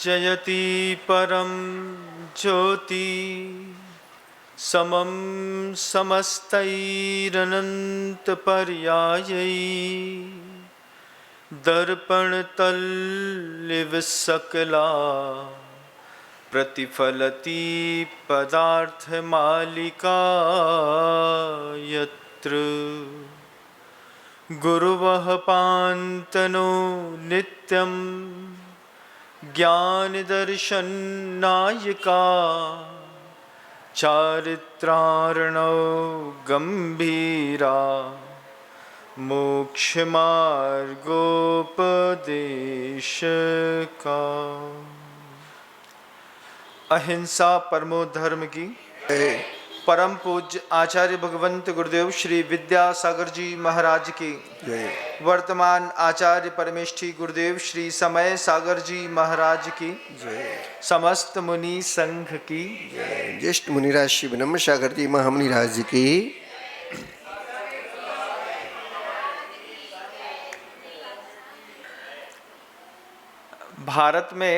जयति परम ज्योति समम समस्तैरनन्तपर्यायै दर्पणतल्लिव सकला प्रतिफलति पदार्थमालिका यत्र गुरुवः पान्तनो नित्यं ज्ञानदर्शननायिका चारित्रार्णव गंभीरा मोक्षमार्गोपदेशका। अहिंसा परमो धर्म की। परम पूज्य आचार्य भगवंत गुरुदेव श्री विद्यासागर जी महाराज की। वर्तमान आचार्य परमेष्ठी गुरुदेव श्री समय सागर जी महाराज की। समस्त मुनि संघ की। ज्येष्ठ मुनिराज श्री ब्रह्म सागर जी महामुनिराज जी की। भारत में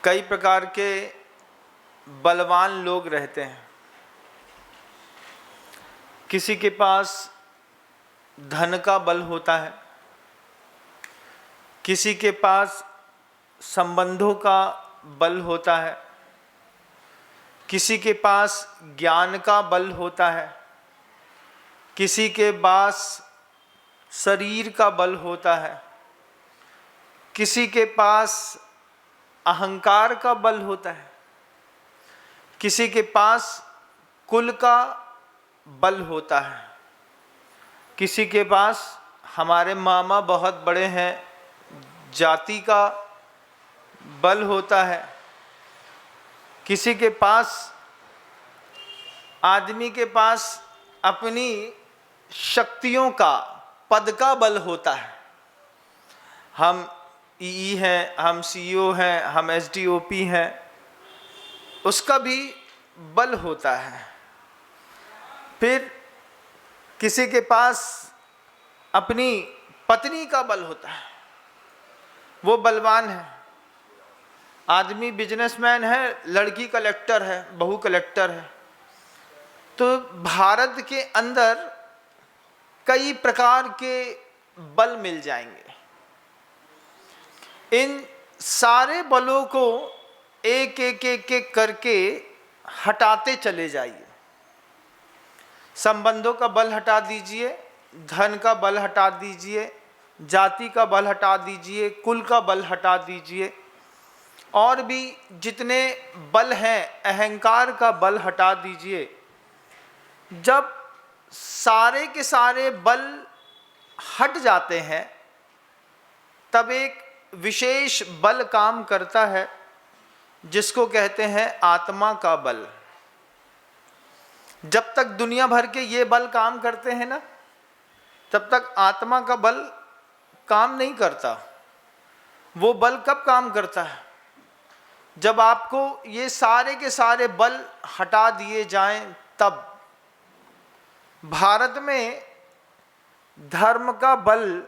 कई प्रकार के बलवान लोग रहते हैं। किसी के पास धन का बल होता है, किसी के पास संबंधों का बल होता है, किसी के पास ज्ञान का बल होता है, किसी के पास शरीर का बल होता है, किसी के पास अहंकार का बल होता है, किसी के पास कुल का बल होता है, किसी के पास हमारे मामा बहुत बड़े हैं जाति का बल होता है, किसी के पास आदमी के पास अपनी शक्तियों का पद का बल होता है। हम ईई हैं, हम सीईओ हैं, हम एसडीओपी हैं, उसका भी बल होता है। फिर किसी के पास अपनी पत्नी का बल होता है, वो बलवान है। आदमी बिजनेसमैन है, लड़की कलेक्टर है, बहू कलेक्टर है। तो भारत के अंदर कई प्रकार के बल मिल जाएंगे। इन सारे बलों को एक एक एक एक करके हटाते चले जाइए। संबंधों का बल हटा दीजिए, धन का बल हटा दीजिए, जाति का बल हटा दीजिए, कुल का बल हटा दीजिए, और भी जितने बल हैं, अहंकार का बल हटा दीजिए। जब सारे के सारे बल हट जाते हैं तब एक विशेष बल काम करता है जिसको कहते हैं आत्मा का बल। जब तक दुनिया भर के ये बल काम करते हैं ना, तब तक आत्मा का बल काम नहीं करता। वो बल कब काम करता है? जब आपको ये सारे के सारे बल हटा दिए जाएं तब। भारत में धर्म का बल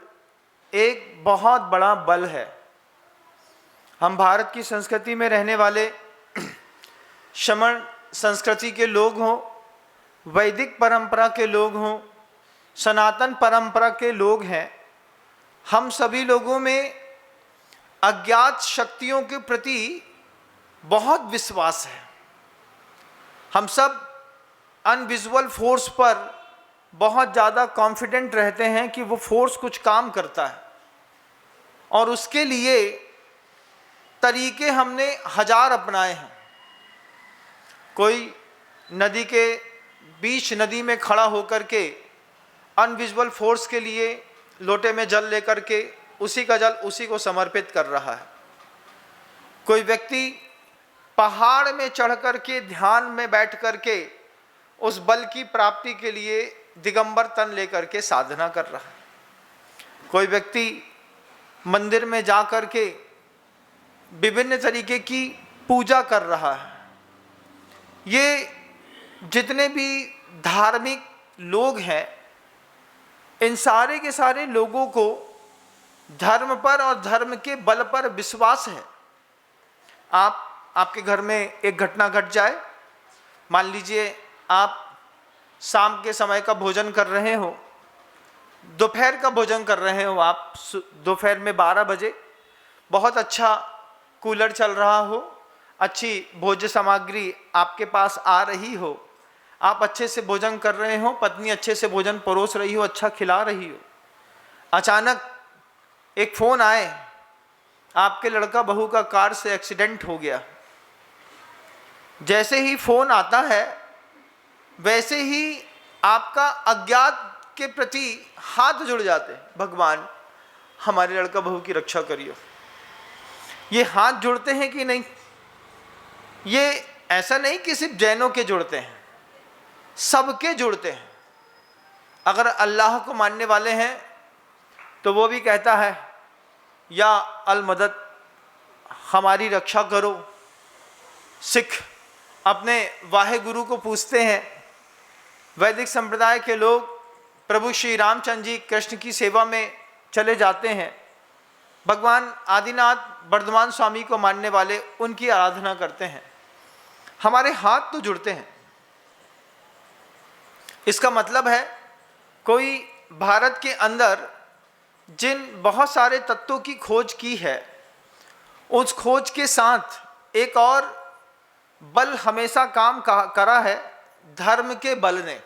एक बहुत बड़ा बल है। हम भारत की संस्कृति में रहने वाले श्रमण संस्कृति के लोग हों, वैदिक परंपरा के लोग हों, सनातन परंपरा के लोग हैं, हम सभी लोगों में अज्ञात शक्तियों के प्रति बहुत विश्वास है। हम सब अनविजुअल फोर्स पर बहुत ज़्यादा कॉन्फिडेंट रहते हैं कि वो फोर्स कुछ काम करता है, और उसके लिए तरीके हमने हजार अपनाए हैं। कोई नदी के बीच नदी में खड़ा होकर के अनविजुअल फोर्स के लिए लोटे में जल लेकर के उसी का जल उसी को समर्पित कर रहा है। कोई व्यक्ति पहाड़ में चढ़ कर के ध्यान में बैठ कर के उस बल की प्राप्ति के लिए दिगंबर तन लेकर के साधना कर रहा है। कोई व्यक्ति मंदिर में जा कर के विभिन्न तरीके की पूजा कर रहा है। ये जितने भी धार्मिक लोग हैं, इन सारे के सारे लोगों को धर्म पर और धर्म के बल पर विश्वास है। आपके घर में एक घटना घट जाए, मान लीजिए आप शाम के समय का भोजन कर रहे हो, दोपहर का भोजन कर रहे हो, आप दोपहर में 12 बजे, बहुत अच्छा कूलर चल रहा हो, अच्छी भोज्य सामग्री आपके पास आ रही हो, आप अच्छे से भोजन कर रहे हो, पत्नी अच्छे से भोजन परोस रही हो, अच्छा खिला रही हो, अचानक एक फ़ोन आए, आपके लड़का बहू का कार से एक्सीडेंट हो गया। जैसे ही फ़ोन आता है वैसे ही आपका अज्ञात के प्रति हाथ जुड़ जाते हैं, भगवान हमारे लड़का बहू की रक्षा करियो। ये हाथ जुड़ते हैं कि नहीं? ये ऐसा नहीं कि सिर्फ जैनों के जुड़ते हैं, सबके जुड़ते हैं। अगर अल्लाह को मानने वाले हैं तो वो भी कहता है या अल मदद, हमारी रक्षा करो। सिख अपने वाहे गुरु को पूछते हैं। वैदिक संप्रदाय के लोग प्रभु श्री रामचंद्र जी कृष्ण की सेवा में चले जाते हैं। भगवान आदिनाथ वर्धमान स्वामी को मानने वाले उनकी आराधना करते हैं। हमारे हाथ तो जुड़ते हैं। इसका मतलब है कोई भारत के अंदर जिन बहुत सारे तत्वों की खोज की है, उस खोज के साथ एक और बल हमेशा काम करा है, धर्म के बल ने।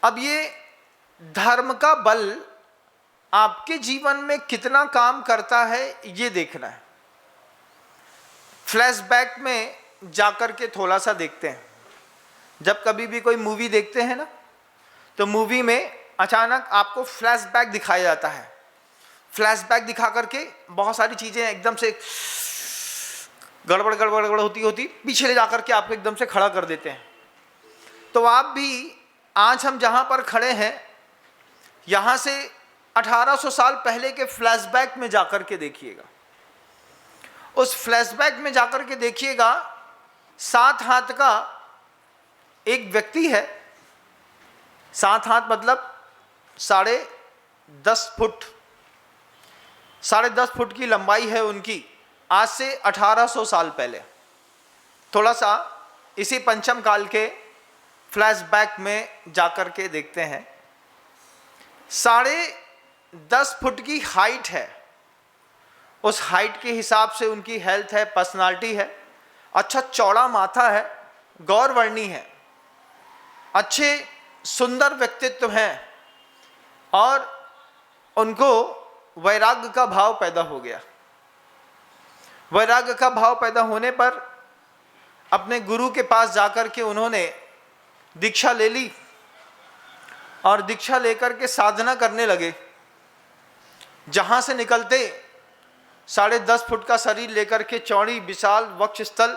अब ये धर्म का बल आपके जीवन में कितना काम करता है ये देखना है। फ्लैशबैक में जाकर के थोड़ा सा देखते हैं। जब कभी भी कोई मूवी देखते हैं ना, तो मूवी में अचानक आपको फ्लैशबैक दिखाया जाता है। फ्लैशबैक दिखा करके बहुत सारी चीज़ें एकदम से गड़बड़ होती पीछे ले जाकर के आपको एकदम से खड़ा कर देते हैं। तो आप भी आज हम जहाँ पर खड़े हैं, यहाँ से 1800 साल पहले के फ्लैशबैक में जाकर के देखिएगा। उस फ्लैशबैक में जाकर के देखिएगा, 7 हाथ का एक व्यक्ति है। 7 हाथ मतलब 10.5 फुट, 10.5 फुट की लंबाई है उनकी। आज से 1800 साल पहले थोड़ा सा इसी पंचम काल के फ्लैशबैक में जाकर के देखते हैं। 10.5 फुट की हाइट है। उस हाइट के हिसाब से उनकी हेल्थ है, पर्सनालिटी है, अच्छा चौड़ा माथा है, गौरवर्णी है, अच्छे सुंदर व्यक्तित्व हैं और उनको वैराग्य का भाव पैदा हो गया। वैराग्य का भाव पैदा होने पर अपने गुरु के पास जाकर के उन्होंने दीक्षा ले ली और दीक्षा लेकर के साधना करने लगे। जहाँ से निकलते 10.5 फुट का शरीर लेकर के चौड़ी विशाल वक्षस्थल,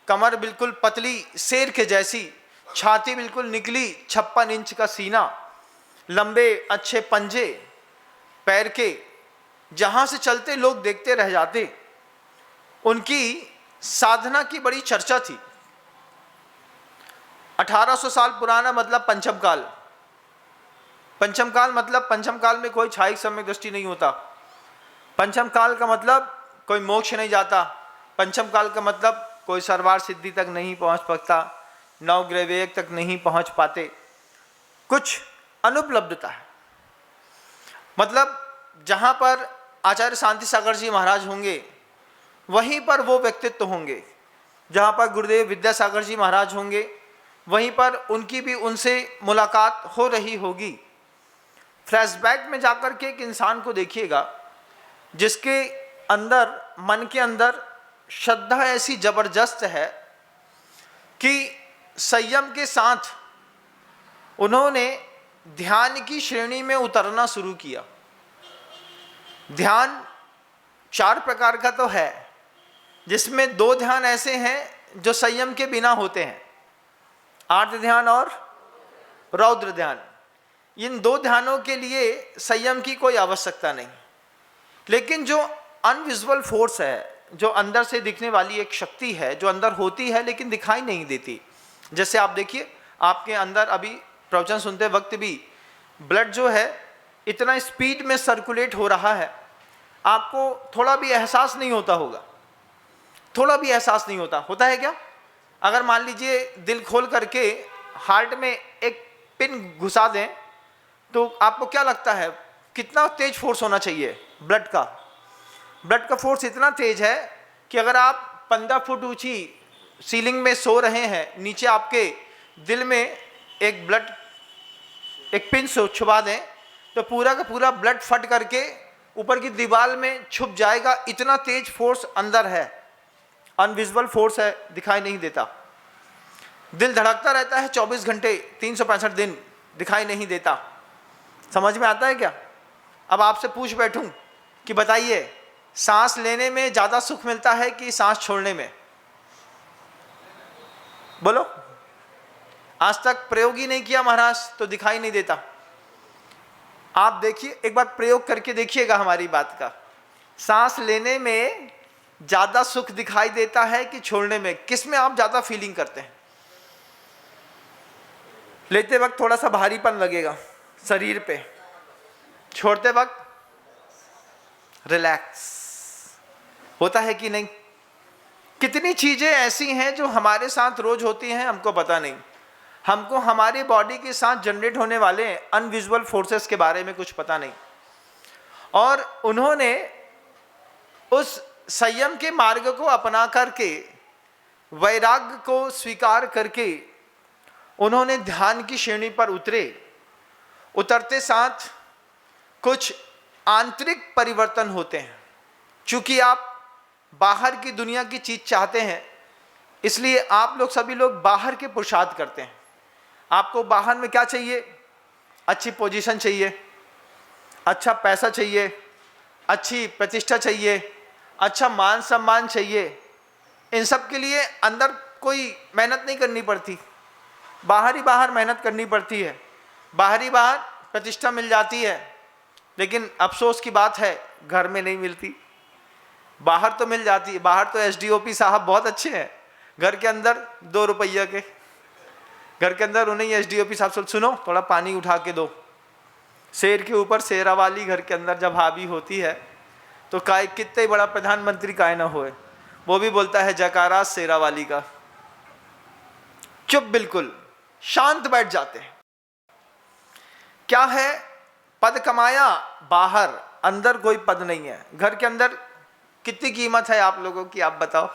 कमर बिल्कुल पतली शेर के जैसी, छाती बिल्कुल निकली 56 इंच का सीना, लंबे अच्छे पंजे पैर के, जहाँ से चलते लोग देखते रह जाते। उनकी साधना की बड़ी चर्चा थी। 1800 साल पुराना मतलब पंचम काल। पंचम काल मतलब पंचम काल में कोई छाई सम्यक दृष्टि नहीं होता। पंचम काल का मतलब कोई मोक्ष नहीं जाता। पंचम काल का मतलब कोई सर्वार सिद्धि तक नहीं पहुंच सकता, नवग्रह विवेक तक नहीं पहुंच पाते, कुछ अनुपलब्धता है। मतलब जहाँ पर आचार्य शांति सागर जी महाराज होंगे वहीं पर वो व्यक्तित्व होंगे। जहाँ पर गुरुदेव विद्यासागर जी महाराज होंगे वहीं पर उनकी भी उनसे मुलाकात हो रही होगी। फ्लैशबैक में जाकर के एक इंसान को देखिएगा जिसके अंदर, मन के अंदर श्रद्धा ऐसी जबरदस्त है कि संयम के साथ उन्होंने ध्यान की श्रेणी में उतरना शुरू किया। ध्यान 4 प्रकार का तो है, जिसमें 2 ध्यान ऐसे हैं जो संयम के बिना होते हैं, आर्द्र ध्यान और रौद्र ध्यान। इन 2 ध्यानों के लिए संयम की कोई आवश्यकता नहीं। लेकिन जो अनविजुअल फोर्स है, जो अंदर से दिखने वाली एक शक्ति है, जो अंदर होती है लेकिन दिखाई नहीं देती। जैसे आप देखिए, आपके अंदर अभी प्रवचन सुनते वक्त भी ब्लड जो है इतना स्पीड में सर्कुलेट हो रहा है, आपको थोड़ा भी एहसास नहीं होता होगा, थोड़ा भी एहसास नहीं होता है क्या? अगर मान लीजिए दिल खोल करके हार्ट में एक पिन घुसा दें तो आपको क्या लगता है कितना तेज फोर्स होना चाहिए? ब्लड का फोर्स इतना तेज है कि अगर आप 15 फुट ऊंची सीलिंग में सो रहे हैं, नीचे आपके दिल में एक पिन से छुपा दें तो पूरा का पूरा ब्लड फट करके ऊपर की दीवार में छुप जाएगा। इतना तेज फोर्स अंदर है, अनविजिबल फोर्स है, दिखाई नहीं देता। दिल धड़कता रहता है 24 घंटे 365 दिन, दिखाई नहीं देता। समझ में आता है क्या? अब आपसे पूछ बैठूं कि बताइए सांस लेने में ज्यादा सुख मिलता है कि सांस छोड़ने में? बोलो। आज तक प्रयोग ही नहीं किया महाराज तो दिखाई नहीं देता। आप देखिए, एक बार प्रयोग करके देखिएगा हमारी बात का। सांस लेने में ज्यादा सुख दिखाई देता है कि छोड़ने में? किस में आप ज्यादा फीलिंग करते हैं? लेते वक्त थोड़ा सा भारीपन लगेगा शरीर पे, छोड़ते वक्त रिलैक्स होता है कि नहीं? कितनी चीजें ऐसी हैं जो हमारे साथ रोज होती हैं, हमको पता नहीं। हमको हमारी बॉडी के साथ जनरेट होने वाले अनविजुअल फोर्सेस के बारे में कुछ पता नहीं। और उन्होंने उस संयम के मार्ग को अपना करके, वैराग्य को स्वीकार करके उन्होंने ध्यान की श्रेणी पर उतरते साथ कुछ आंतरिक परिवर्तन होते हैं। चूंकि आप बाहर की दुनिया की चीज चाहते हैं, इसलिए आप लोग सभी लोग बाहर के पुरुषार्थ करते हैं। आपको बाहर में क्या चाहिए? अच्छी पोजीशन चाहिए, अच्छा पैसा चाहिए, अच्छी प्रतिष्ठा चाहिए, अच्छा मान सम्मान चाहिए। इन सब के लिए अंदर कोई मेहनत नहीं करनी पड़ती, बाहर ही बाहर मेहनत करनी पड़ती है। बाहर ही बाहर प्रतिष्ठा मिल जाती है, लेकिन अफसोस की बात है घर में नहीं मिलती। बाहर तो मिल जाती है, बाहर तो एसडीओपी साहब बहुत अच्छे हैं, घर के अंदर 2 रुपया के, घर के अंदर उन्हें एसडीओपी साहब से सुनो थोड़ा पानी उठा के दो। शेर के ऊपर शेरा वाली घर के अंदर जब हावी होती है तो कितने बड़ा प्रधानमंत्री काहे ना होए, वो भी बोलता है जयकारा शेरा वाली का। चुप, बिल्कुल शांत बैठ जाते हैं। क्या है? पद कमाया बाहर, अंदर कोई पद नहीं है। घर के अंदर कितनी कीमत है आप लोगों की, आप बताओ?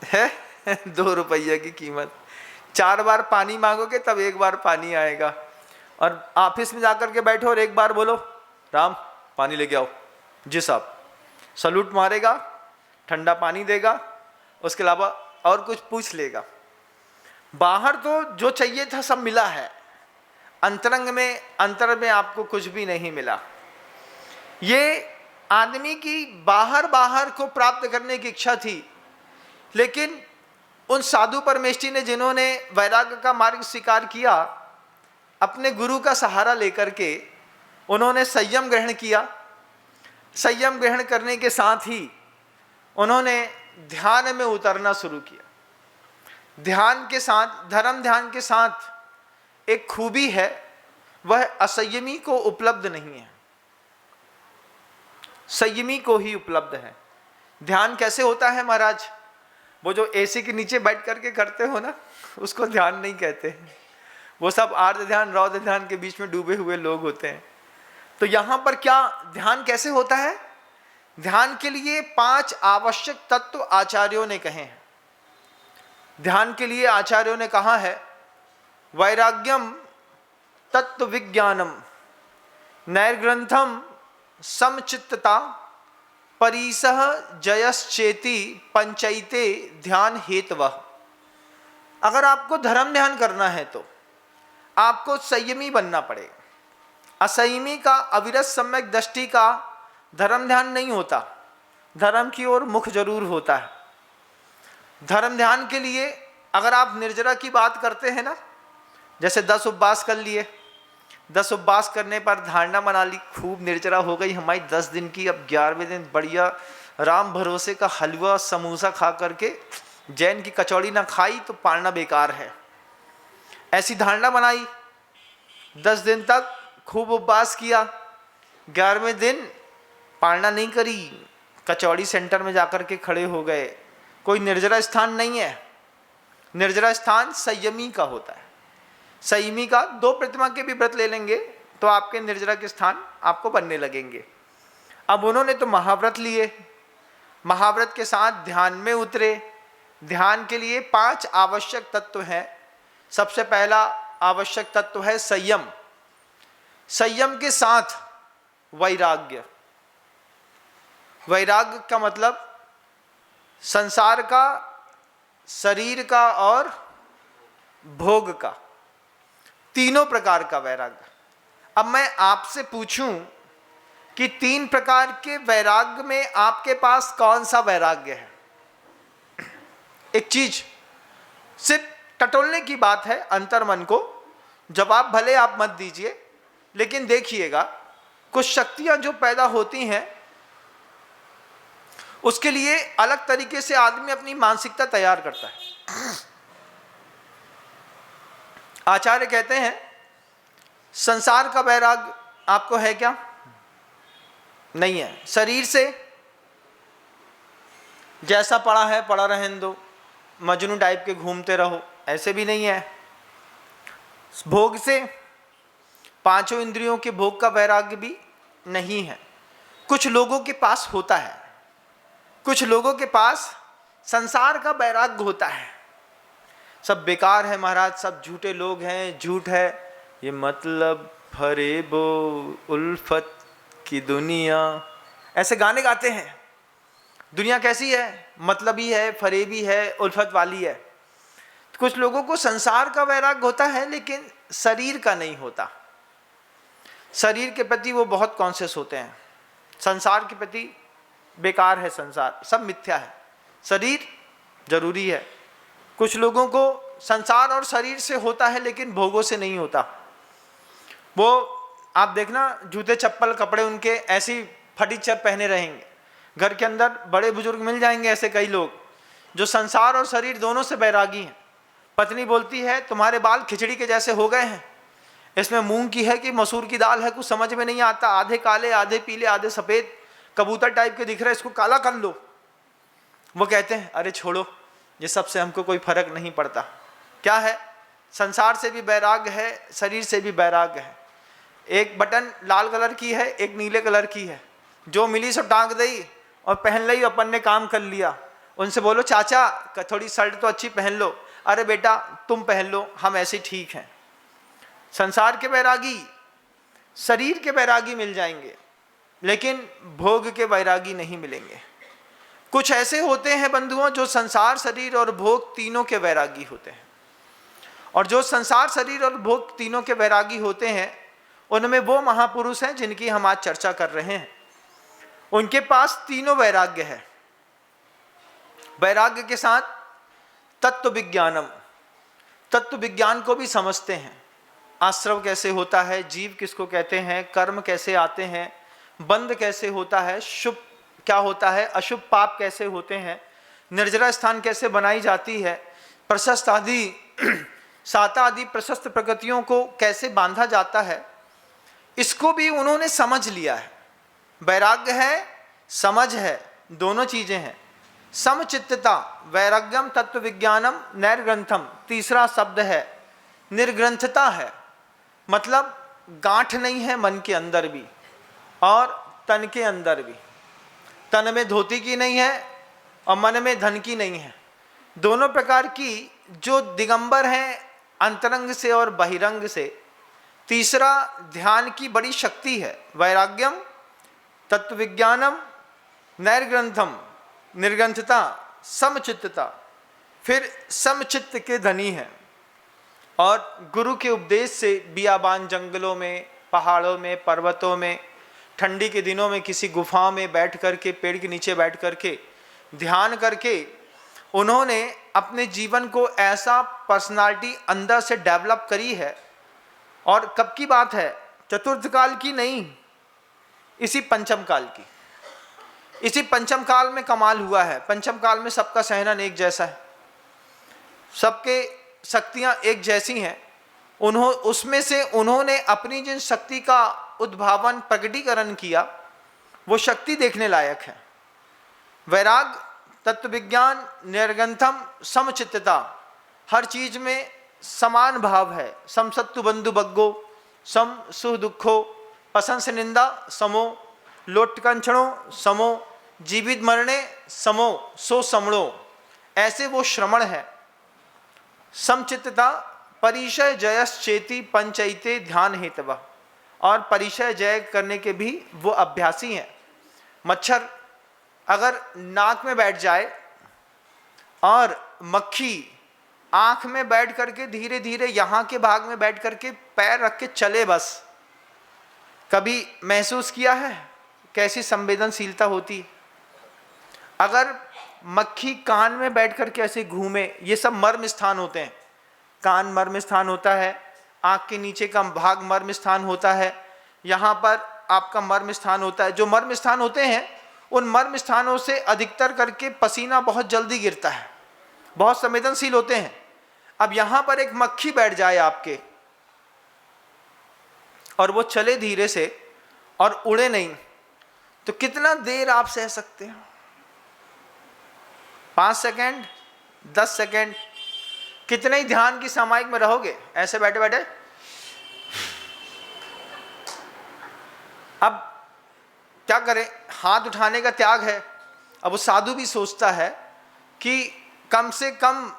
है 2 रुपये की कीमत। 4 बार पानी मांगोगे तब 1 बार पानी आएगा। और ऑफिस में जाकर के बैठो और 1 बार बोलो राम पानी लेके आओ, जी साहब, सलूट मारेगा, ठंडा पानी देगा, उसके अलावा और कुछ पूछ लेगा। बाहर तो जो चाहिए था सब मिला है, अंतर में आपको कुछ भी नहीं मिला। ये आदमी की बाहर को प्राप्त करने की इच्छा थी, लेकिन उन साधु परमेष्ठी ने जिन्होंने वैराग्य का मार्ग स्वीकार किया, अपने गुरु का सहारा लेकर के उन्होंने संयम ग्रहण किया। संयम ग्रहण करने के साथ ही उन्होंने ध्यान में उतरना शुरू किया। ध्यान के साथ, धर्म ध्यान के साथ एक खूबी है, वह असंयमी को उपलब्ध नहीं है, संयमी को ही उपलब्ध है। ध्यान कैसे होता है महाराज? वो जो एसी के नीचे बैठ करके करते हो ना, उसको ध्यान नहीं कहते। वो सब आर्ध ध्यान रौद्र ध्यान के बीच में डूबे हुए लोग होते हैं। तो यहां पर क्या ध्यान कैसे होता है? ध्यान के लिए 5 आवश्यक तत्व आचार्यों ने कहे हैं। ध्यान के लिए आचार्यों ने कहा है, वैराग्यम तत्व विज्ञानम, नैर्ग्रंथम समचित्तता, परिसह जयश्चेति पंचैते ध्यान हेतवः। अगर आपको धर्म ध्यान करना है तो आपको संयमी बनना पड़ेगा। असंयमी का, अविरत सम्यक दृष्टि का धर्म ध्यान नहीं होता, धर्म की ओर मुख जरूर होता है। धर्म ध्यान के लिए अगर आप निर्जरा की बात करते हैं ना, जैसे 10 उपवास कर लिए, 10 उपवास करने पर धारणा बना ली, खूब निर्जरा हो गई हमारी 10 दिन की, अब 11वें दिन बढ़िया राम भरोसे का हलवा समोसा खा करके जैन की कचौड़ी ना खाई तो पालना बेकार है, ऐसी धारणा बनाई। 10 दिन तक खूब उपवास किया, 11वें दिन पालना नहीं करी, कचौड़ी सेंटर में जाकर के खड़े हो गए। कोई निर्जरा स्थान नहीं है। निर्जरा स्थान संयमी का होता है। संयमी का 2 प्रतिमा के भी व्रत ले लेंगे तो आपके निर्जरा के स्थान आपको बनने लगेंगे। अब उन्होंने तो महाव्रत लिए, महाव्रत के साथ ध्यान में उतरे। ध्यान के लिए 5 आवश्यक तत्व हैं। सबसे पहला आवश्यक तत्व है संयम। संयम के साथ वैराग्य। वैराग्य का मतलब संसार का, शरीर का और भोग का, तीनों प्रकार का वैराग्य। अब मैं आपसे पूछूं कि 3 प्रकार के वैराग्य में आपके पास कौन सा वैराग्य है? एक चीज सिर्फ टटोलने की बात है, अंतर्मन को जवाब भले आप मत दीजिए, लेकिन देखिएगा कुछ शक्तियां जो पैदा होती हैं उसके लिए अलग तरीके से आदमी अपनी मानसिकता तैयार करता है। आचार्य कहते हैं संसार का वैराग्य आपको है क्या? नहीं है। शरीर से जैसा पड़ा है पड़ा रहने दो, मजनू टाइप के घूमते रहो, ऐसे भी नहीं है। भोग से, 5 इंद्रियों के भोग का वैराग्य भी नहीं है। कुछ लोगों के पास होता है, कुछ लोगों के पास संसार का वैराग्य होता है। सब बेकार है महाराज, सब झूठे लोग हैं, झूठ है, ये मतलब फरेबो उल्फत की दुनिया, ऐसे गाने गाते हैं। दुनिया कैसी है? मतलबी है, फरेबी है, उल्फत वाली है। कुछ लोगों को संसार का वैराग्य होता है लेकिन शरीर का नहीं होता। शरीर के प्रति वो बहुत कॉन्शियस होते हैं। संसार के प्रति बेकार है, संसार सब मिथ्या है, शरीर जरूरी है। कुछ लोगों को संसार और शरीर से होता है लेकिन भोगों से नहीं होता। वो आप देखना, जूते चप्पल कपड़े उनके ऐसी फटीचर पहने रहेंगे। घर के अंदर बड़े बुजुर्ग मिल जाएंगे ऐसे कई लोग जो संसार और शरीर दोनों से बैरागी हैं। पत्नी बोलती है तुम्हारे बाल खिचड़ी के जैसे हो गए हैं, इसमें मूंग की है कि मसूर की दाल है, कुछ समझ में नहीं आता, आधे काले आधे पीले आधे सफ़ेद, कबूतर टाइप के दिख रहे, इसको काला कर लो। वो कहते हैं अरे छोड़ो, ये सबसे हमको कोई फर्क नहीं पड़ता। क्या है? संसार से भी बैराग्य है, शरीर से भी बैराग्य है। एक बटन लाल कलर की है, एक नीले कलर की है, जो मिली सो टांग दी और पहन ली, अपन ने काम कर लिया। उनसे बोलो चाचा थोड़ी शर्ट तो अच्छी पहन लो, अरे बेटा तुम पहन लो, हम ऐसे ठीक हैं। संसार के बैरागी, शरीर के बैरागी मिल जाएंगे लेकिन भोग के बैरागी नहीं मिलेंगे। कुछ ऐसे होते हैं बंधुओं जो संसार, शरीर और भोग तीनों के बैरागी होते हैं। और जो संसार, शरीर और भोग तीनों के बैरागी होते हैं उनमें वो महापुरुष हैं जिनकी हम आज चर्चा कर रहे हैं। उनके पास तीनों वैराग्य है। वैराग्य के साथ तत्व विज्ञानम, तत्व विज्ञान को भी समझते हैं। आश्रव कैसे होता है, जीव किसको कहते हैं, कर्म कैसे आते हैं, बंध कैसे होता है, शुभ क्या होता है, अशुभ पाप कैसे होते हैं, निर्जरा स्थान कैसे बनाई जाती है, प्रशस्त आदि 7 आदि प्रशस्त प्रकृतियों को कैसे बांधा जाता है, इसको भी उन्होंने समझ लिया है। वैराग्य है, समझ है, दोनों चीजें हैं। समचित्तता, वैराग्यम तत्व विज्ञानम नैर्ग्रंथम, तीसरा शब्द है निर्ग्रंथता है। मतलब गांठ नहीं है मन के अंदर भी और तन के अंदर भी। तन में धोती की नहीं है और मन में धन की नहीं है। दोनों प्रकार की जो दिगंबर हैं अंतरंग से और बहिरंग से। तीसरा ध्यान की बड़ी शक्ति है। वैराग्यम तत्व विज्ञानम नैर्ग्रंथम, निर्ग्रंथता, समचित्तता, फिर समचित्त के धनी है। और गुरु के उपदेश से बियाबान जंगलों में, पहाड़ों में, पर्वतों में, ठंडी के दिनों में किसी गुफा में बैठ करके, पेड़ के नीचे बैठ करके ध्यान करके उन्होंने अपने जीवन को ऐसा पर्सनालिटी अंदर से डेवलप करी है। और कब की बात है? चतुर्थ काल की नहीं, इसी पंचम काल की। इसी पंचम काल में कमाल हुआ है। पंचम काल में सबका सहनन एक जैसा है, सबके शक्तियां एक जैसी हैं, उसमें से उन्होंने अपनी जिन शक्ति का उद्भावन प्रकटीकरण किया वो शक्ति देखने लायक है। वैराग, तत्व विज्ञान, निर्गंथम, समचित्तता, हर चीज में समान भाव है। सम सत्तु बंधु बग्गो, सम सुख दुखो, प्रशंस निंदा समो, लोटकंचणो समो, जीवित मरणे समो, सो समणो, ऐसे वो श्रमण है। समचित्तता, परिचय जयश्चेति पंचैते ध्यान हेतव, और परिचय जय करने के भी वो अभ्यासी हैं। मच्छर अगर नाक में बैठ जाए और मक्खी आंख में बैठ करके धीरे धीरे यहाँ के भाग में बैठ करके पैर रख के चले, बस कभी महसूस किया है कैसी संवेदनशीलता होती? अगर मक्खी कान में बैठ करके ऐसे घूमे, ये सब मर्म स्थान होते हैं। कान मर्म स्थान होता है, आँख के नीचे का भाग मर्म स्थान होता है, यहाँ पर आपका मर्म स्थान होता है। जो मर्म स्थान होते हैं उन मर्म स्थानों से अधिकतर करके पसीना बहुत जल्दी गिरता है, बहुत संवेदनशील होते हैं। अब यहाँ पर एक मक्खी बैठ जाए आपके और वो चले धीरे से और उड़े नहीं, तो कितना देर आप सह सकते हैं? 5 सेकेंड, 10 सेकेंड, कितने ही ध्यान की सामायिक में रहोगे ऐसे बैठे बैठे? अब क्या करें, हाथ उठाने का त्याग है। अब वो साधु भी सोचता है कि कम से कम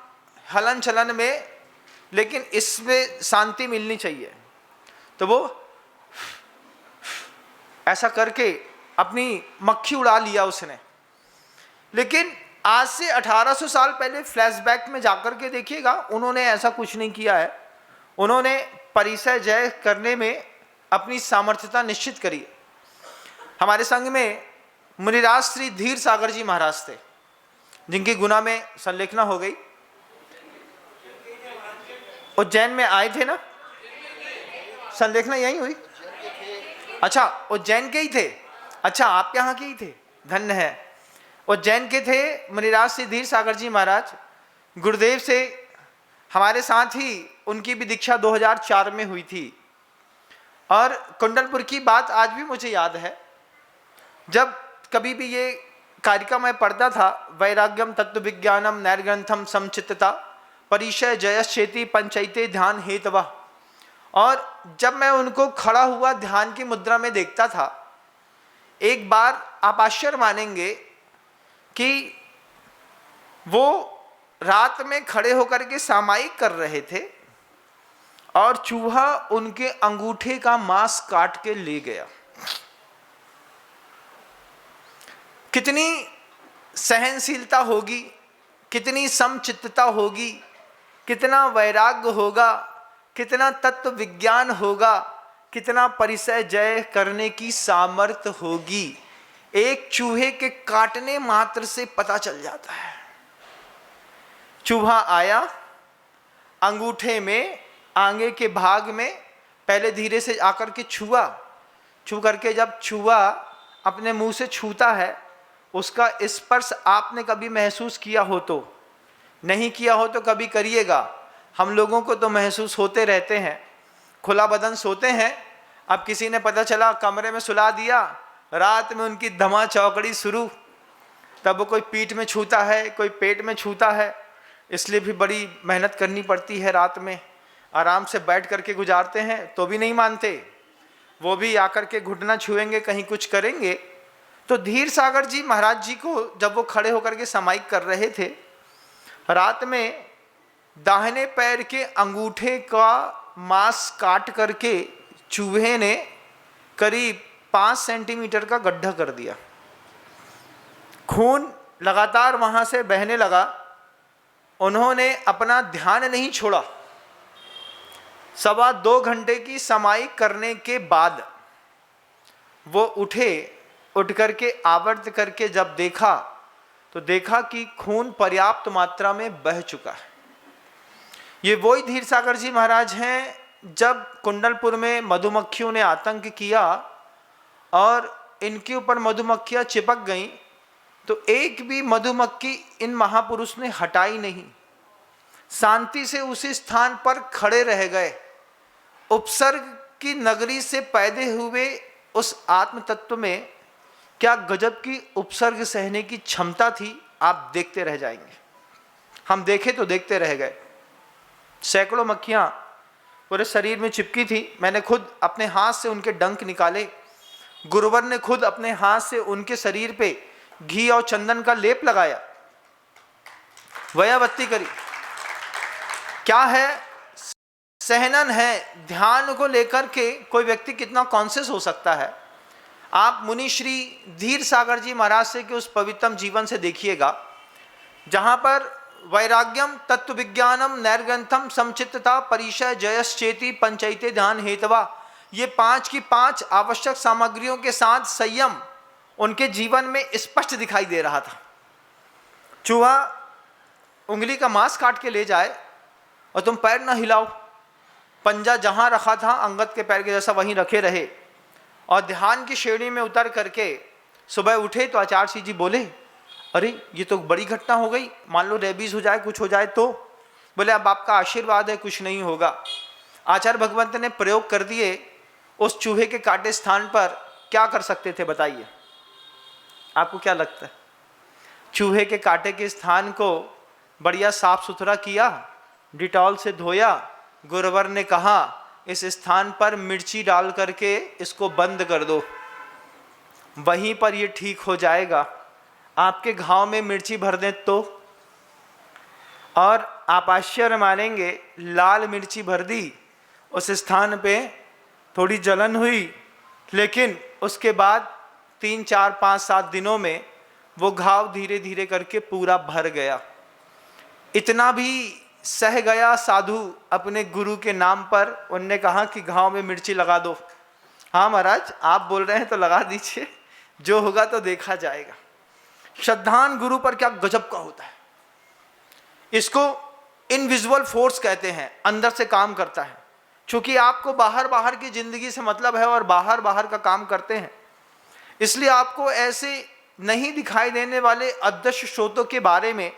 हलन चलन में, लेकिन इसमें शांति मिलनी चाहिए, तो वो ऐसा करके अपनी मक्खी उड़ा लिया उसने। लेकिन आज से 1800 साल पहले फ्लैशबैक में जाकर के देखिएगा, उन्होंने ऐसा कुछ नहीं किया है। उन्होंने परिचय जय करने में अपनी सामर्थ्यता निश्चित करी। हमारे संघ में मुनिराज श्री धीर सागर जी महाराज थे, जिनकी गुना में संलेखना हो गई। उज्जैन में आए थे ना, संलेखना यही हुई? अच्छा, उज्जैन के ही थे। अच्छा, आप यहाँ के ही थे, धन्य है। उज्जैन के थे मुनिराज श्री धीर सागर जी महाराज। गुरुदेव से हमारे साथ ही उनकी भी दीक्षा 2004 में हुई थी। और कुंडलपुर की बात आज भी मुझे याद है, जब कभी भी ये कारिका मैं पढ़ता था, वैराग्यम तत्व विज्ञानम नैर्ग्रंथम समचित्तता परिचय जयश्चेति पंचैते ध्यान हेतव, और जब मैं उनको खड़ा हुआ ध्यान की मुद्रा में देखता था, एक बार आप आश्चर्य मानेंगे कि वो रात में खड़े होकर के सामायिक कर रहे थे और चूहा उनके अंगूठे का मांस काट के ले गया। कितनी सहनशीलता होगी, कितनी समचित्तता होगी, कितना वैराग्य होगा, कितना तत्व विज्ञान होगा, कितना परिचय जय करने की सामर्थ्य होगी, एक चूहे के काटने मात्र से पता चल जाता है। चूहा आया, अंगूठे में आगे के भाग में पहले धीरे से आकर के छू करके जब छुआ, अपने मुंह से छूता है, उसका स्पर्श आपने कभी महसूस किया हो तो, नहीं किया हो तो कभी करिएगा। हम लोगों को तो महसूस होते रहते हैं, खुला बदन सोते हैं। अब किसी ने पता चला कमरे में सुला दिया, रात में उनकी धमा चौकड़ी शुरू, तब वो कोई पीठ में छूता है, कोई पेट में छूता है। इसलिए भी बड़ी मेहनत करनी पड़ती है, रात में आराम से बैठ करके गुजारते हैं तो भी नहीं मानते, वो भी आकर के घुटना छुएंगे, कहीं कुछ करेंगे। तो धीर सागर जी महाराज जी को जब वो खड़े होकर के समायिक कर रहे थे, रात में दाहिने पैर के अंगूठे का मांस काट करके चूहे ने करीब 5 सेंटीमीटर का गड्ढा कर दिया। खून लगातार वहां से बहने लगा। उन्होंने अपना ध्यान नहीं छोड़ा। 2.25 घंटे की समायिक करने के बाद वो उठे, उठ करके आवर्त करके जब देखा तो देखा कि खून पर्याप्त मात्रा में बह चुका है। ये वही धीर सागर जी महाराज हैं जब कुंडलपुर में मधुमक्खियों ने आतंक किया और इनके ऊपर मधुमक्खियां चिपक गईं, तो एक भी मधुमक्खी इन महापुरुष ने हटाई नहीं, शांति से उसी स्थान पर खड़े रह गए। उपसर्ग की नगरी से पैदा हुए उस आत्म तत्व में क्या गजब की उपसर्ग सहने की क्षमता थी, आप देखते रह जाएंगे। हम देखे तो देखते रह गए। सैकड़ों मक्खियां पूरे शरीर में चिपकी थी। मैंने खुद अपने हाथ से उनके डंक निकाले। गुरुवर ने खुद अपने हाथ से उनके शरीर पे घी और चंदन का लेप लगाया, वयावत्ती करी। क्या है? सहनन है। ध्यान को लेकर के कोई व्यक्ति कितना कॉन्शियस हो सकता है। आप मुनि श्री धीर सागर जी महाराज से के उस पवित्रम जीवन से देखिएगा, जहां पर वैराग्यम तत्व विज्ञानम नैर्ग्रंथम समचित्तता परिचय जयश्चेति पंचैते ध्यान हेतवा, ये 5 की 5 आवश्यक सामग्रियों के साथ संयम उनके जीवन में स्पष्ट दिखाई दे रहा था। चूहा उंगली का मांस काट के ले जाए और तुम पैर न हिलाओ, पंजा जहां रखा था अंगद के पैर के जैसा वहीं रखे रहे, और ध्यान की श्रेणी में उतर करके सुबह उठे तो आचार्य श्री जी बोले, अरे ये तो बड़ी घटना हो गई, मान लो रेबीज हो जाए, कुछ हो जाए तो। बोले अब आपका आशीर्वाद है, कुछ नहीं होगा। आचार्य भगवंत ने प्रयोग कर दिए। उस चूहे के काटे स्थान पर क्या कर सकते थे बताइए? आपको क्या लगता है? चूहे के काटे के स्थान को बढ़िया साफ सुथरा किया, डिटॉल से धोया। गुरुवर ने कहा इस स्थान पर मिर्ची डाल करके इसको बंद कर दो, वहीं पर ये ठीक हो जाएगा। आपके घाव में मिर्ची भर दें तो, और आप आश्चर्य मानेंगे, लाल मिर्ची भर दी, उस स्थान पे थोड़ी जलन हुई, लेकिन उसके बाद 3, 4, 5, 7 दिनों में वो घाव धीरे धीरे करके पूरा भर गया। इतना भी सह गया साधु अपने गुरु के नाम पर। उनने कहा कि घाव में मिर्ची लगा दो। हाँ महाराज, आप बोल रहे हैं तो लगा दीजिए, जो होगा तो देखा जाएगा। श्रद्धान गुरु पर क्या गजब का होता है। इसको इनविजिबल फोर्स कहते हैं, अंदर से काम करता है। क्योंकि आपको बाहर बाहर की जिंदगी से मतलब है और बाहर बाहर का काम करते हैं, इसलिए आपको ऐसे नहीं दिखाई देने वाले अदृश्य स्रोतों के बारे में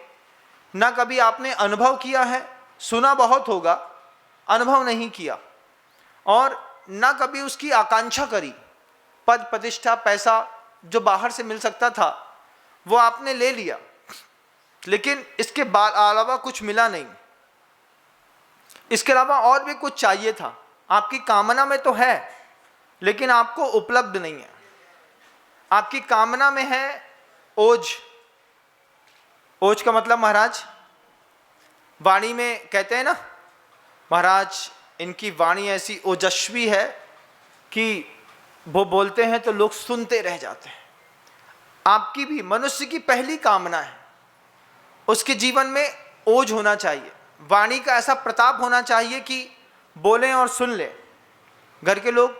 ना कभी आपने अनुभव किया है, सुना बहुत होगा, अनुभव नहीं किया, और ना कभी उसकी आकांक्षा करी। पद प्रतिष्ठा पैसा जो बाहर से मिल सकता था वो आपने ले लिया, लेकिन इसके अलावा कुछ मिला नहीं। इसके अलावा और भी कुछ चाहिए था। आपकी कामना में तो है लेकिन आपको उपलब्ध नहीं है। आपकी कामना में है ओज। ओज का मतलब महाराज, वाणी में कहते हैं ना, महाराज इनकी वाणी ऐसी ओजस्वी है कि वो बोलते हैं तो लोग सुनते रह जाते हैं। आपकी भी मनुष्य की पहली कामना है, उसके जीवन में ओज होना चाहिए, वाणी का ऐसा प्रताप होना चाहिए कि बोलें और सुन लें। घर के लोग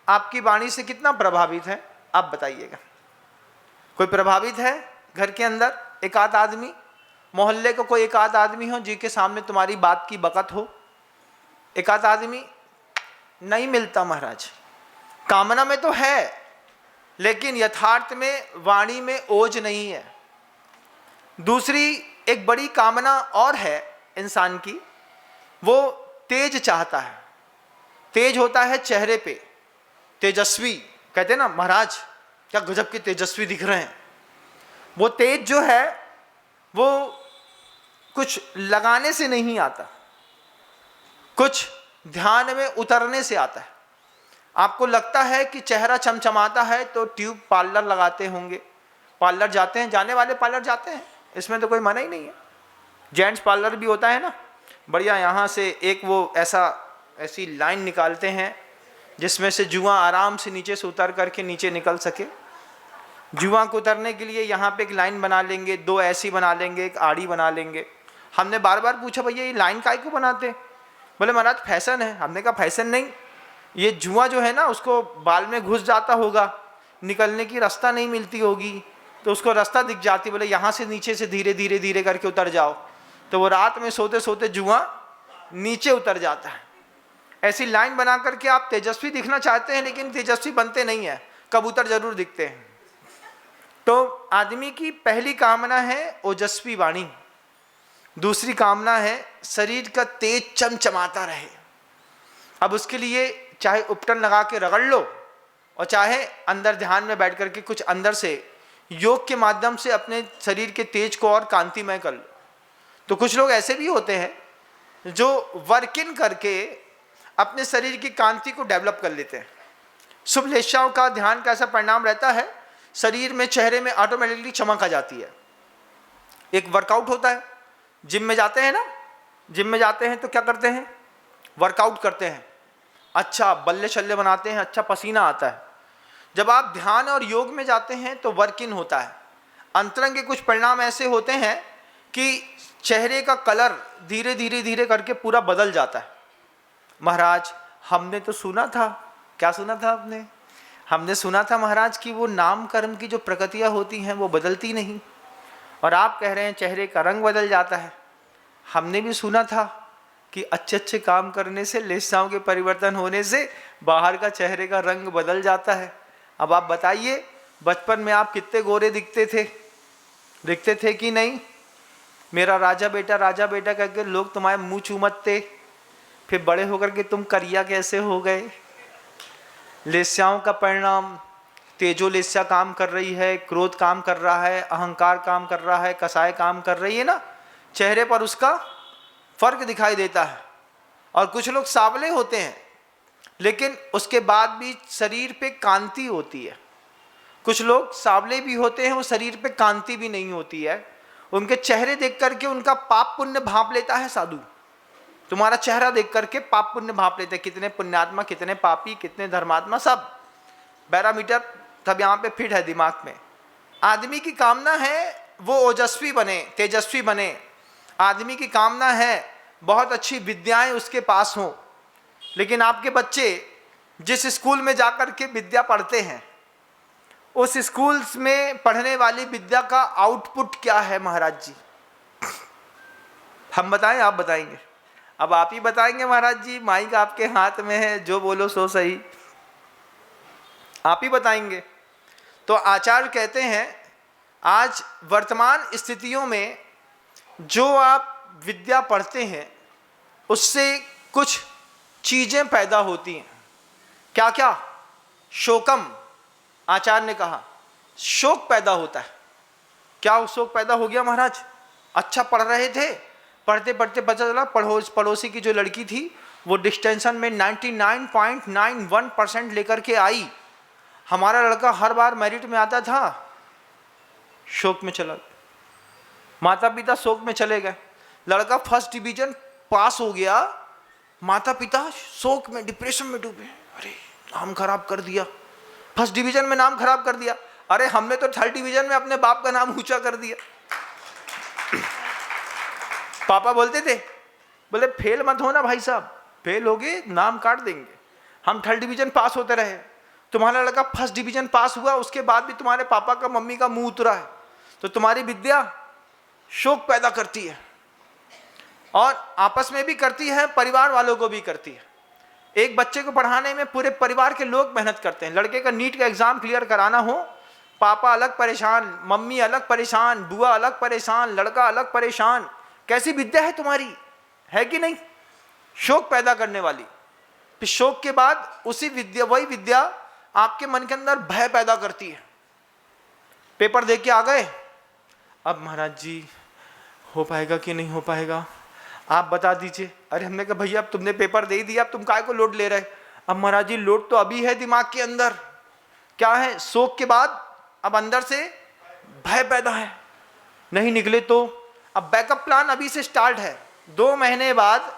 आपकी वाणी से कितना प्रभावित है आप बताइएगा? कोई प्रभावित है घर के अंदर? एक आध आदमी, मोहल्ले को कोई एक आध आदमी हो जिसके सामने तुम्हारी बात की बकत हो? एक आध आदमी नहीं मिलता महाराज। कामना में तो है लेकिन यथार्थ में वाणी में ओज नहीं है। दूसरी एक बड़ी कामना और है इंसान की, वो तेज चाहता है। तेज होता है चेहरे पे, तेजस्वी कहते हैं ना, महाराज क्या गजब के तेजस्वी दिख रहे हैं। वो तेज जो है वो कुछ लगाने से नहीं आता, कुछ ध्यान में उतरने से आता है। आपको लगता है कि चेहरा चमचमाता है तो ट्यूब पार्लर लगाते होंगे, पार्लर जाते हैं, जाने वाले पार्लर जाते हैं, इसमें तो कोई मना ही नहीं है। जेंट्स पार्लर भी होता है ना, बढ़िया, यहाँ से एक वो ऐसी लाइन निकालते हैं जिसमें से जुआ आराम से नीचे से उतर करके नीचे निकल सके। जुआ को उतरने के लिए यहाँ पे एक लाइन बना लेंगे, 2 ऐसी बना लेंगे, एक आड़ी बना लेंगे। हमने बार बार पूछा भैया ये लाइन काहे को बनाते? बोले महाराज फैशन है। हमने कहा फैशन नहीं, ये जुआ जो है ना उसको बाल में घुस जाता होगा, निकलने की रास्ता नहीं मिलती होगी तो उसको रास्ता दिख जाती, बोले यहाँ से नीचे से धीरे धीरे धीरे करके उतर जाओ, तो वो रात में सोते सोते जुआ नीचे उतर जाता है। ऐसी लाइन बना करके आप तेजस्वी दिखना चाहते हैं लेकिन तेजस्वी बनते नहीं है, कबूतर जरूर दिखते हैं। तो आदमी की पहली कामना है ओजस्वी वाणी, दूसरी कामना है शरीर का तेज चमचमाता रहे। अब उसके लिए चाहे उपटन लगा के रगड़ लो और चाहे अंदर ध्यान में बैठ करके कुछ अंदर से योग के माध्यम से अपने शरीर के तेज को और कांतिमय कर लो। तो कुछ लोग ऐसे भी होते हैं जो वर्क इन करके अपने शरीर की कांति को डेवलप कर लेते हैं। शुभ लेशाओं का ध्यान का ऐसा परिणाम रहता है, शरीर में चेहरे में ऑटोमेटिकली चमक आ जाती है। एक वर्कआउट होता है, जिम में जाते हैं ना, जिम में जाते हैं तो क्या करते हैं, वर्कआउट करते हैं, अच्छा बल्ले शल्ले बनाते हैं, अच्छा पसीना आता है। जब आप ध्यान और योग में जाते हैं तो वर्क इन होता है। अंतरंग के कुछ परिणाम ऐसे होते हैं कि चेहरे का कलर धीरे धीरे धीरे करके पूरा बदल जाता है। महाराज हमने तो सुना था, क्या सुना था आपने? हमने सुना था महाराज कि वो नाम कर्म की जो प्रकृतियाँ होती हैं वो बदलती नहीं, और आप कह रहे हैं चेहरे का रंग बदल जाता है। हमने भी सुना था कि अच्छे अच्छे काम करने से, लेसाओं के परिवर्तन होने से बाहर का चेहरे का रंग बदल जाता है। अब आप बताइए, बचपन में आप कितने गोरे दिखते थे कि नहीं? मेरा राजा बेटा करके लोग तुम्हारे मुँह चूमते, फिर बड़े होकर के तुम करिया कैसे हो गए? लेस्याओं का परिणाम, तेजो लेस्या काम कर रही है, क्रोध काम कर रहा है, अहंकार काम कर रहा है, कसाय काम कर रही है ना, चेहरे पर उसका फर्क दिखाई देता है। और कुछ लोग सांवले होते हैं लेकिन उसके बाद भी शरीर पे कांति होती है। कुछ लोग सांवले भी होते हैं, वो शरीर पे कांति भी नहीं होती है। उनके चेहरे देख करके उनका पाप पुण्य भांप लेता है साधु। तुम्हारा चेहरा देख करके पाप पुण्य भांप लेते हैं, कितने पुण्यात्मा, कितने पापी, कितने धर्मात्मा, सब बैरामीटर तब यहाँ पे फिट है दिमाग में। आदमी की कामना है वो ओजस्वी बने, तेजस्वी बने। आदमी की कामना है बहुत अच्छी विद्याएं उसके पास हों। लेकिन आपके बच्चे जिस स्कूल में जाकर के विद्या पढ़ते हैं, उस स्कूल में पढ़ने वाली विद्या का आउटपुट क्या है महाराज जी? हम बताएं, आप बताएंगे? अब आप ही बताएंगे महाराज जी, माइक आपके हाथ में है, जो बोलो सो सही, आप ही बताएंगे। तो आचार्य कहते हैं आज वर्तमान स्थितियों में जो आप विद्या पढ़ते हैं उससे कुछ चीजें पैदा होती हैं। क्या क्या? शोकम, आचार्य ने कहा शोक पैदा होता है। क्या शोक पैदा हो गया महाराज? अच्छा पढ़ रहे थे, पढ़ते पढ़ते पता चला पड़ोसी की जो लड़की थी वो डिस्टेंशन में 99.91% लेकर के आई, हमारा लड़का हर बार मेरिट में आता था। शोक में चला गया, माता पिता शोक में चले गए। लड़का फर्स्ट डिवीजन पास हो गया, माता पिता शोक में, डिप्रेशन में डूबे। अरे नाम खराब कर दिया, फर्स्ट डिवीजन में नाम खराब कर दिया। अरे हमने तो थर्ड डिवीजन में अपने बाप का नाम ऊंचा कर दिया। पापा बोलते थे, बोले फेल मत होना भाई साहब, फेल होगे नाम काट देंगे। हम थर्ड डिवीजन पास होते रहे, तुम्हारा लड़का फर्स्ट डिवीजन पास हुआ, उसके बाद भी तुम्हारे पापा का मम्मी का मुंह उतरा है। तो तुम्हारी विद्या शोक पैदा करती है, और आपस में भी करती है, परिवार वालों को भी करती है। एक बच्चे को पढ़ाने में पूरे परिवार के लोग मेहनत करते हैं। लड़के का नीट का एग्जाम क्लियर कराना हो, पापा अलग परेशान, मम्मी अलग परेशान, बुआ अलग परेशान, लड़का अलग परेशान। कैसी विद्या है तुम्हारी, है कि नहीं? शोक पैदा करने वाली। फिर शोक के बाद उसी विद्या, वही विद्या आपके मन के अंदर भय पैदा करती है। पेपर दे के आ गए, अब महाराज जी हो पाएगा कि नहीं हो पाएगा, आप बता दीजिए। अरे हमने कहा भैया अब तुमने पेपर दे ही दिया, अब तुम काय को लोड ले रहे? अब महाराज जी लोड तो अभी है दिमाग के अंदर, क्या है? शोक के बाद अब अंदर से भय पैदा है, नहीं निकले तो। अब बैकअप प्लान अभी से स्टार्ट है, 2 महीने बाद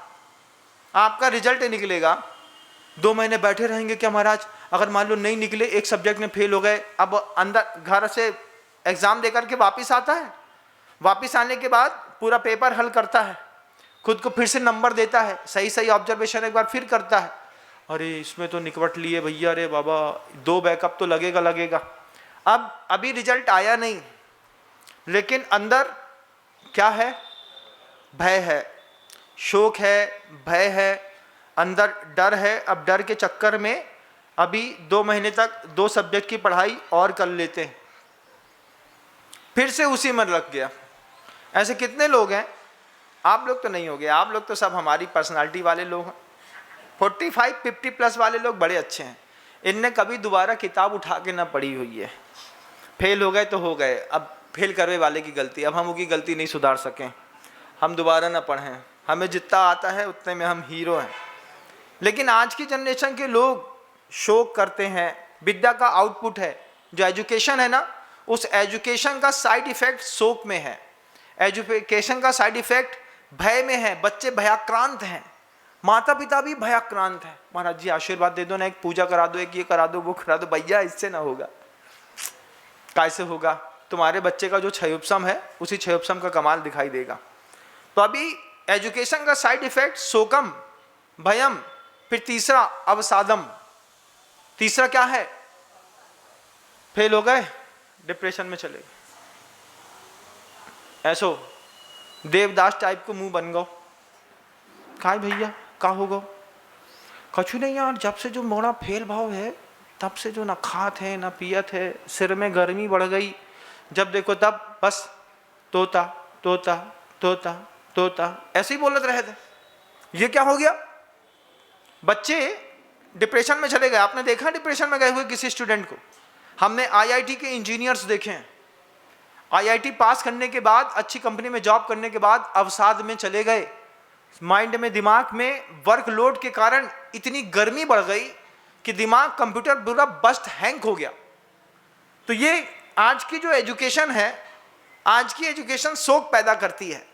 आपका रिजल्ट निकलेगा। 2 महीने बैठे रहेंगे क्या महाराज? अगर मान लो नहीं निकले, एक सब्जेक्ट में फेल हो गए, अब अंदर घर से एग्जाम देकर के वापिस आता है, वापिस आने के बाद पूरा पेपर हल करता है, खुद को फिर से नंबर देता है, सही सही ऑब्जर्वेशन एक बार फिर करता है। अरे इसमें तो निकट लिए भैया, अरे बाबा 2 बैकअप तो लगेगा। अब अभी रिजल्ट आया नहीं, लेकिन अंदर क्या है? भय है, शोक है, भय है, अंदर डर है। अब डर के चक्कर में अभी 2 महीने तक 2 सब्जेक्ट की पढ़ाई और कर लेते हैं, फिर से उसी में लग गया। ऐसे कितने लोग हैं? आप लोग तो नहीं हो गए, आप लोग तो सब हमारी पर्सनालिटी वाले लोग हैं। 45-50 प्लस वाले लोग बड़े अच्छे हैं, इनने कभी दोबारा किताब उठा के ना पढ़ी हुई है। फेल हो गए तो हो गए, अब फेल करने वाले की गलती, अब हम उनकी गलती नहीं सुधार सकें, हम दोबारा ना पढ़ें, हमें जितना आता है उतने में हम हीरो हैं। लेकिन आज की जनरेशन के लोग शौक करते हैं, विद्या का आउटपुट है, जो एजुकेशन है ना, उस एजुकेशन का साइड इफेक्ट शौक में है, एजुकेशन का साइड इफेक्ट भय में है। बच्चे भयाक्रांत हैं, माता पिता भी भयाक्रांत हैं। महाराज जी आशीर्वाद दे दो ना, एक पूजा करा दो, एक ये करा दो, वो करा दो। भैया इससे ना होगा, कैसे होगा? तुम्हारे बच्चे का जो क्षयोपम है उसी क्षयोपम का कमाल दिखाई देगा। तो अभी एजुकेशन का साइड इफेक्ट शोकम, भयम, फिर तीसरा अवसादम। तीसरा क्या है? फेल हो गए, डिप्रेशन में चले गए, ऐसो देवदास टाइप को मुंह बन गो। काय भैया का होगा? कछु नहीं यार, जब से जो मोड़ा फेल भाव है तब से जो ना खात है ना पियत है, सिर में गर्मी बढ़ गई, जब देखो तब बस तोता तोता तोता तोता ऐसे ही बोलते रहे थे। ये क्या हो गया? बच्चे डिप्रेशन में चले गए। आपने देखा डिप्रेशन में गए हुए किसी स्टूडेंट को? हमने आईआईटी के इंजीनियर्स देखे हैं, आईआईटी पास करने के बाद अच्छी कंपनी में जॉब करने के बाद अवसाद में चले गए। माइंड में, दिमाग में वर्कलोड के कारण इतनी गर्मी बढ़ गई कि दिमाग, कंप्यूटर पूरा बस्ट हैंग हो गया। तो ये आज की जो एजुकेशन है, आज की एजुकेशन शोक पैदा करती है,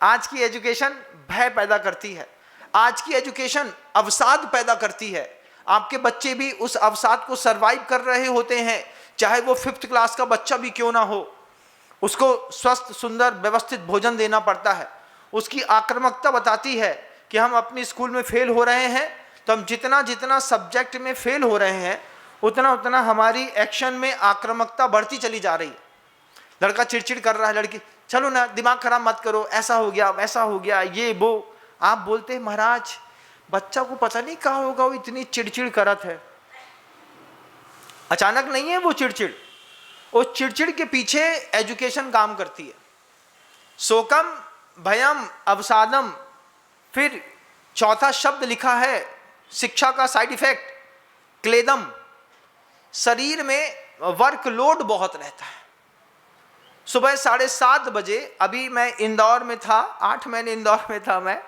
आज की एजुकेशन भय पैदा करती है, आज की एजुकेशन अवसाद पैदा करती है। आपके बच्चे भी उस अवसाद को सरवाइव कर रहे होते हैं, चाहे वो 5th क्लास का बच्चा भी क्यों ना हो। उसको स्वस्थ, सुंदर, व्यवस्थित भोजन देना पड़ता है। उसकी आक्रामकता बताती है कि हम अपनी स्कूल में फेल हो रहे हैं, तो हम जितना जितना सब्जेक्ट में फेल हो रहे हैं उतना उतना हमारी एक्शन में आक्रामकता बढ़ती चली जा रही है। लड़का चिड़चिड़ कर रहा है, लड़की चलो ना दिमाग खराब मत करो, ऐसा हो गया वैसा हो गया, ये वो। आप बोलते हैं महाराज बच्चा को पता नहीं कहाँ होगा, वो इतनी चिड़चिड़ करत है। अचानक नहीं है वो चिड़चिड़, वो चिड़चिड़ के पीछे एजुकेशन काम करती है। शोकम, भयम, अवसादम। फिर चौथा शब्द लिखा है शिक्षा का साइड इफेक्ट, क्लेदम। शरीर में वर्कलोड बहुत रहता है। सुबह 7:30 बजे, अभी मैं इंदौर में था, 8 महीने इंदौर में था मैं,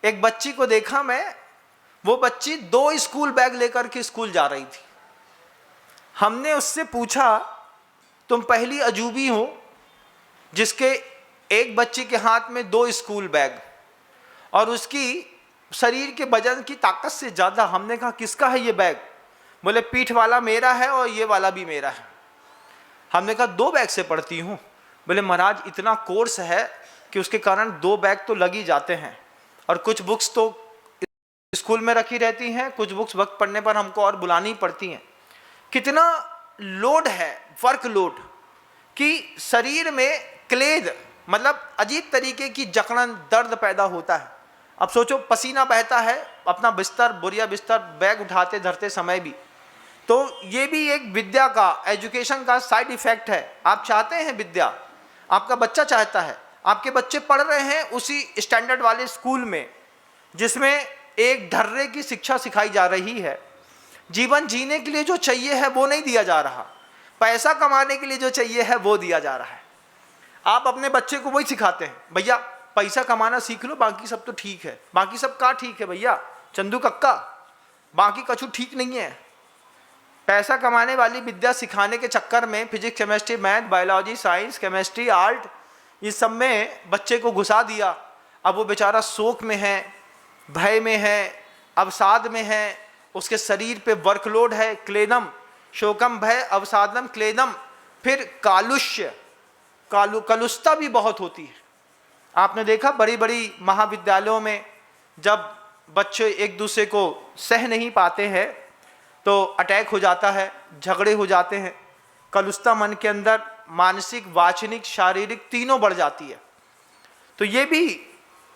एक बच्ची को देखा मैं, वो बच्ची 2 स्कूल बैग लेकर के स्कूल जा रही थी। हमने उससे पूछा तुम पहली अजूबी हो जिसके एक बच्ची के हाथ में 2 स्कूल बैग, और उसकी शरीर के वजन की ताकत से ज़्यादा। हमने कहा किसका है ये बैग? बोले पीठ वाला मेरा है और ये वाला भी मेरा है। हमने कहा 2 बैग से पढ़ती हूँ? बोले महाराज इतना कोर्स है कि उसके कारण 2 बैग तो लग ही जाते हैं, और कुछ बुक्स तो स्कूल में रखी रहती हैं, कुछ बुक्स वक्त पढ़ने पर हमको और बुलानी पड़ती हैं। कितना लोड है, वर्क लोड, कि शरीर में क्लेद मतलब अजीब तरीके की जकड़न, दर्द पैदा होता है। अब सोचो पसीना बहता है अपना बिस्तर, बोरिया बिस्तर बैग उठाते धरते समय भी। तो ये भी एक विद्या का, एजुकेशन का साइड इफेक्ट है। आप चाहते हैं विद्या, आपका बच्चा चाहता है, आपके बच्चे पढ़ रहे हैं उसी स्टैंडर्ड वाले स्कूल में जिसमें एक ढर्रे की शिक्षा सिखाई जा रही है। जीवन जीने के लिए जो चाहिए है वो नहीं दिया जा रहा, पैसा कमाने के लिए जो चाहिए है वो दिया जा रहा है। आप अपने बच्चे को वही सिखाते हैं, भैया पैसा कमाना सीख लो, बाकी सब तो ठीक है। बाकी सब का ठीक है भैया? चंदू कक्का, बाकी कछु ठीक नहीं है। पैसा कमाने वाली विद्या सिखाने के चक्कर में physics, chemistry, math, biology, science, chemistry, art, इस सब में बच्चे को घुसा दिया। अब वो बेचारा शोक में है, भय में है, अवसाद में है, उसके शरीर पे वर्कलोड है, क्लेदम, शोकम, भय, अवसादम, क्लेदम। फिर कालुष्य, कलुषता भी बहुत होती है। आपने देखा बड़ी बड़ी महाविद्यालयों में जब बच्चे एक दूसरे को सह नहीं पाते हैं तो अटैक हो जाता है, झगड़े हो जाते हैं, कलुषता मन के अंदर मानसिक, वाचनिक, शारीरिक तीनों बढ़ जाती है। तो ये भी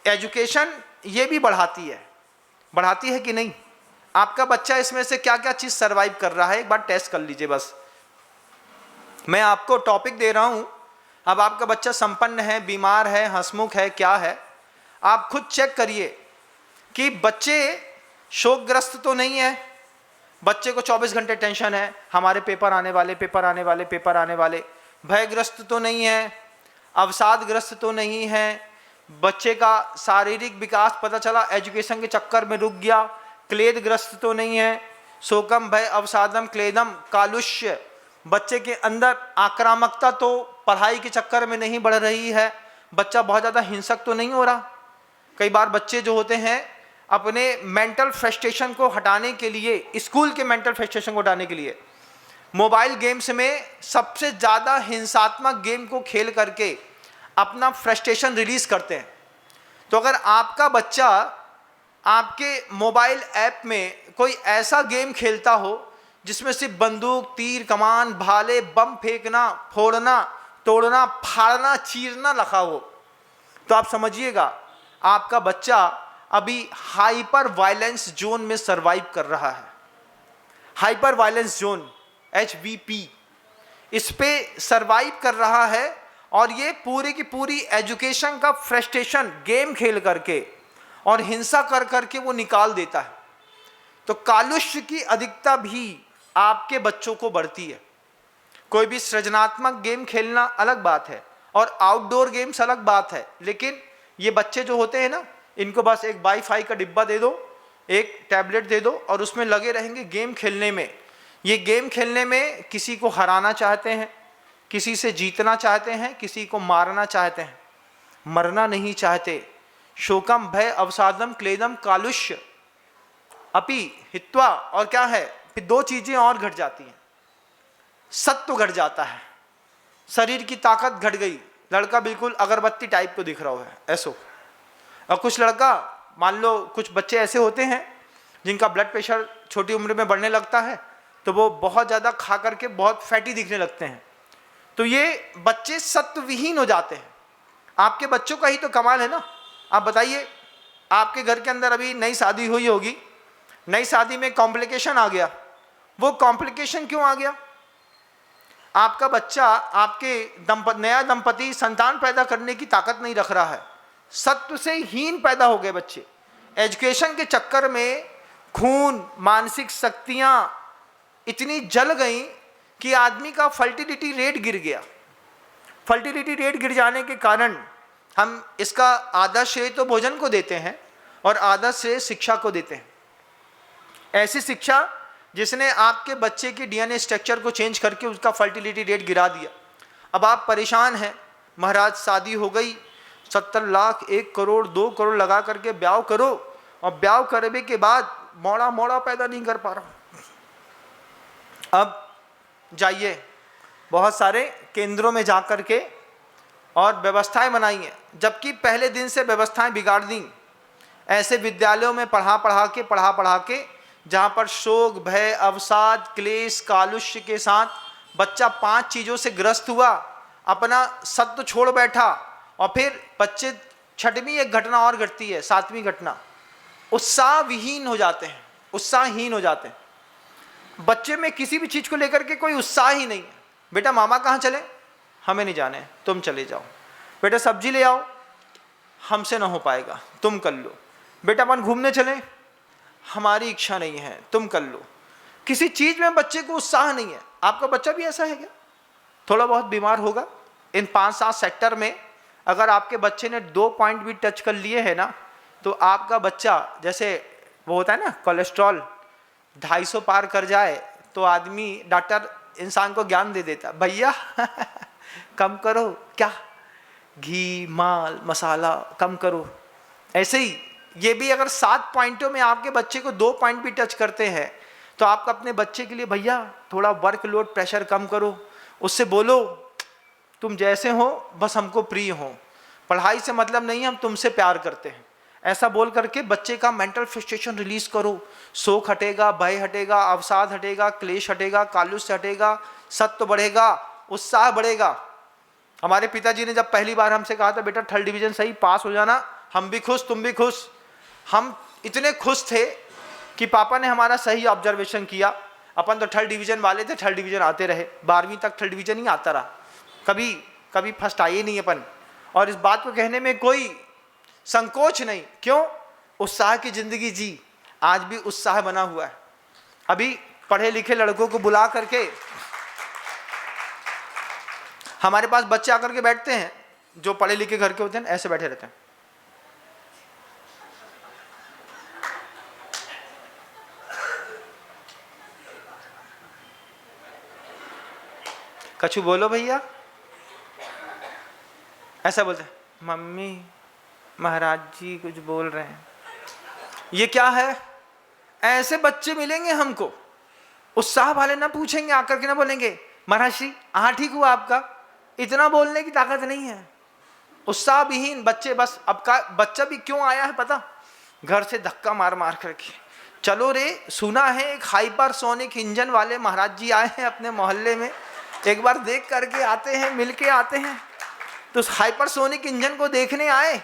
एजुकेशन ये भी बढ़ाती है कि नहीं? आपका बच्चा इसमें से क्या क्या चीज़ सर्वाइव कर रहा है, एक बार टेस्ट कर लीजिए। बस मैं आपको टॉपिक दे रहा हूँ, अब आपका बच्चा संपन्न है, बीमार है, हंसमुख है, क्या है, आप खुद चेक करिए कि बच्चे शोकग्रस्त तो नहीं है, बच्चे को 24 घंटे टेंशन है, हमारे पेपर आने वाले, पेपर आने वाले, पेपर आने वाले। भयग्रस्त तो नहीं है, अवसादग्रस्त तो नहीं है, बच्चे का शारीरिक विकास पता चला एजुकेशन के चक्कर में रुक गया। क्लेदग्रस्त तो नहीं है, शोकम भय अवसादम क्लेदम कालुष्य, बच्चे के अंदर आक्रामकता तो पढ़ाई के चक्कर में नहीं बढ़ रही है, बच्चा बहुत ज़्यादा हिंसक तो नहीं हो रहा। कई बार बच्चे जो होते हैं अपने मेंटल फ्रस्ट्रेशन को हटाने के लिए, स्कूल के मेंटल फ्रस्ट्रेशन को हटाने के लिए मोबाइल गेम्स में सबसे ज़्यादा हिंसात्मक गेम को खेल करके अपना फ्रस्ट्रेशन रिलीज करते हैं। तो अगर आपका बच्चा आपके मोबाइल ऐप में कोई ऐसा गेम खेलता हो जिसमें सिर्फ बंदूक, तीर, कमान, भाले, बम फेंकना, फोड़ना, तोड़ना, फाड़ना, चीरना लिखा हो, तो आप समझिएगा आपका बच्चा अभी हाइपर वायलेंस जोन में सरवाइव कर रहा है। हाइपर वायलेंस जोन HVP, इस पे सरवाइव कर रहा है और ये पूरी की पूरी एजुकेशन का फ्रस्ट्रेशन गेम खेल करके और हिंसा कर करके वो निकाल देता है। तो कालुष्य की अधिकता भी आपके बच्चों को बढ़ती है। कोई भी सृजनात्मक गेम खेलना अलग बात है और आउटडोर गेम्स अलग बात है, लेकिन ये बच्चे जो होते हैं ना, इनको बस एक वाईफाई का डिब्बा दे दो, एक टैबलेट दे दो और उसमें लगे रहेंगे गेम खेलने में। ये गेम खेलने में किसी को हराना चाहते हैं, किसी से जीतना चाहते हैं, किसी को मारना चाहते हैं, मरना नहीं चाहते। शोकम भय अवसादम क्लेदम कालुष्य अपि हित्वा, और क्या है, फिर दो चीजें और घट जाती हैं। सत्व घट जाता है, शरीर की ताकत घट गई, लड़का बिल्कुल अगरबत्ती टाइप को दिख रहा है ऐसो। और कुछ लड़का, मान लो कुछ बच्चे ऐसे होते हैं जिनका ब्लड प्रेशर छोटी उम्र में बढ़ने लगता है, तो वो बहुत ज़्यादा खा करके बहुत फैटी दिखने लगते हैं। तो ये बच्चे सत्वविहीन हो जाते हैं। आपके बच्चों का ही तो कमाल है ना। आप बताइए, आपके घर के अंदर अभी नई शादी हुई होगी, नई शादी में कॉम्प्लिकेशन आ गया। वो कॉम्प्लिकेशन क्यों आ गया? आपका बच्चा, आपके नया दंपति संतान पैदा करने की ताकत नहीं रख रहा है, सत्व से हीन पैदा हो गए बच्चे। एजुकेशन के चक्कर में खून, मानसिक शक्तियां इतनी जल गई कि आदमी का फर्टिलिटी रेट गिर गया। फर्टिलिटी रेट गिर जाने के कारण हम इसका आधा श्रेय तो भोजन को देते हैं और आधा श्रेय शिक्षा को देते हैं। ऐसी शिक्षा जिसने आपके बच्चे के DNA स्ट्रक्चर को चेंज करके उसका फर्टिलिटी रेट गिरा दिया। अब आप परेशान हैं, महाराज शादी हो गई, 70 लाख, 1 करोड़, 2 करोड़ लगा करके ब्याह करो, और ब्याह करने के बाद मोड़ा पैदा नहीं कर पा रहा। अब जाइए बहुत सारे केंद्रों में जा कर के और व्यवस्थाएं बनाई हैं, जबकि पहले दिन से व्यवस्थाएं बिगाड़ दी। ऐसे विद्यालयों में पढ़ा के जहाँ पर शोक, भय, अवसाद, क्लेश, कालुष्य के साथ बच्चा 5 चीज़ों से ग्रस्त हुआ, अपना सत्व छोड़ बैठा, और फिर बच्चे 6वीं एक घटना और घटती है, 7वीं घटना, उत्साहहीन हो जाते हैं। बच्चे में किसी भी चीज़ को लेकर के कोई उत्साह ही नहीं है। बेटा मामा कहाँ चले, हमें नहीं जाने, तुम चले जाओ। बेटा सब्जी ले आओ, हमसे ना हो पाएगा, तुम कर लो। बेटा अपन घूमने चले, हमारी इच्छा नहीं है, तुम कर लो। किसी चीज़ में बच्चे को उत्साह नहीं है। आपका बच्चा भी ऐसा है क्या? थोड़ा बहुत बीमार होगा। इन 5-7 सेक्टर में अगर आपके बच्चे ने 2 पॉइंट भी टच कर लिए हैं ना, तो आपका बच्चा, जैसे वो होता है ना कोलेस्ट्रॉल 250 पार कर जाए तो आदमी, डॉक्टर इंसान को ज्ञान दे देता, भैया कम करो, क्या घी, माल, मसाला कम करो। ऐसे ही ये भी अगर 7 पॉइंटों में आपके बच्चे को 2 पॉइंट भी टच करते हैं, तो आप अपने बच्चे के लिए, भैया थोड़ा वर्कलोड, प्रेशर कम करो, उससे बोलो तुम जैसे हो बस हमको प्रिय हो, पढ़ाई से मतलब नहीं, हम तुमसे प्यार करते हैं। ऐसा बोल करके बच्चे का मेंटल फ्रस्ट्रेशन रिलीज करो। शोक हटेगा, भय हटेगा, अवसाद हटेगा, क्लेश हटेगा, कालुष्य हटेगा, सत्व बढ़ेगा, उत्साह बढ़ेगा। हमारे पिताजी ने जब पहली बार हमसे कहा था, बेटा 3rd डिवीजन सही पास हो जाना, हम भी खुश, तुम भी खुश। हम इतने खुश थे कि पापा ने हमारा सही ऑब्जर्वेशन किया। अपन तो 3rd डिवीजन वाले थे, 3rd डिवीजन आते रहे, 12वीं तक 3rd डिवीजन ही आता रहा, कभी फर्स्ट आए नहीं अपन। और इस बात को कहने में कोई संकोच नहीं। क्यों? उत्साह की जिंदगी जी, आज भी उत्साह बना हुआ है। अभी पढ़े लिखे लड़कों को बुला करके हमारे पास बच्चे आकर के बैठते हैं, जो पढ़े लिखे घर के होते हैं, ऐसे बैठे रहते हैं। कछु बोलो भैया, ऐसा बोलते हैं, मम्मी महाराज जी कुछ बोल रहे हैं। ये क्या है? ऐसे बच्चे मिलेंगे हमको, उत्साह वाले ना पूछेंगे आकर के, ना बोलेंगे महाराज श्री हाँ ठीक हुआ आपका, इतना बोलने की ताकत नहीं है। उत्साह विहीन बच्चे। बस अब का बच्चा भी क्यों आया है पता? घर से धक्का मार मार करके, चलो रे सुना है एक हाइपरसोनिक इंजन वाले महाराज जी आए हैं अपने मोहल्ले में, एक बार देख करके आते हैं, मिल के आते हैं। तो उस हाइपरसोनिक इंजन को देखने आए,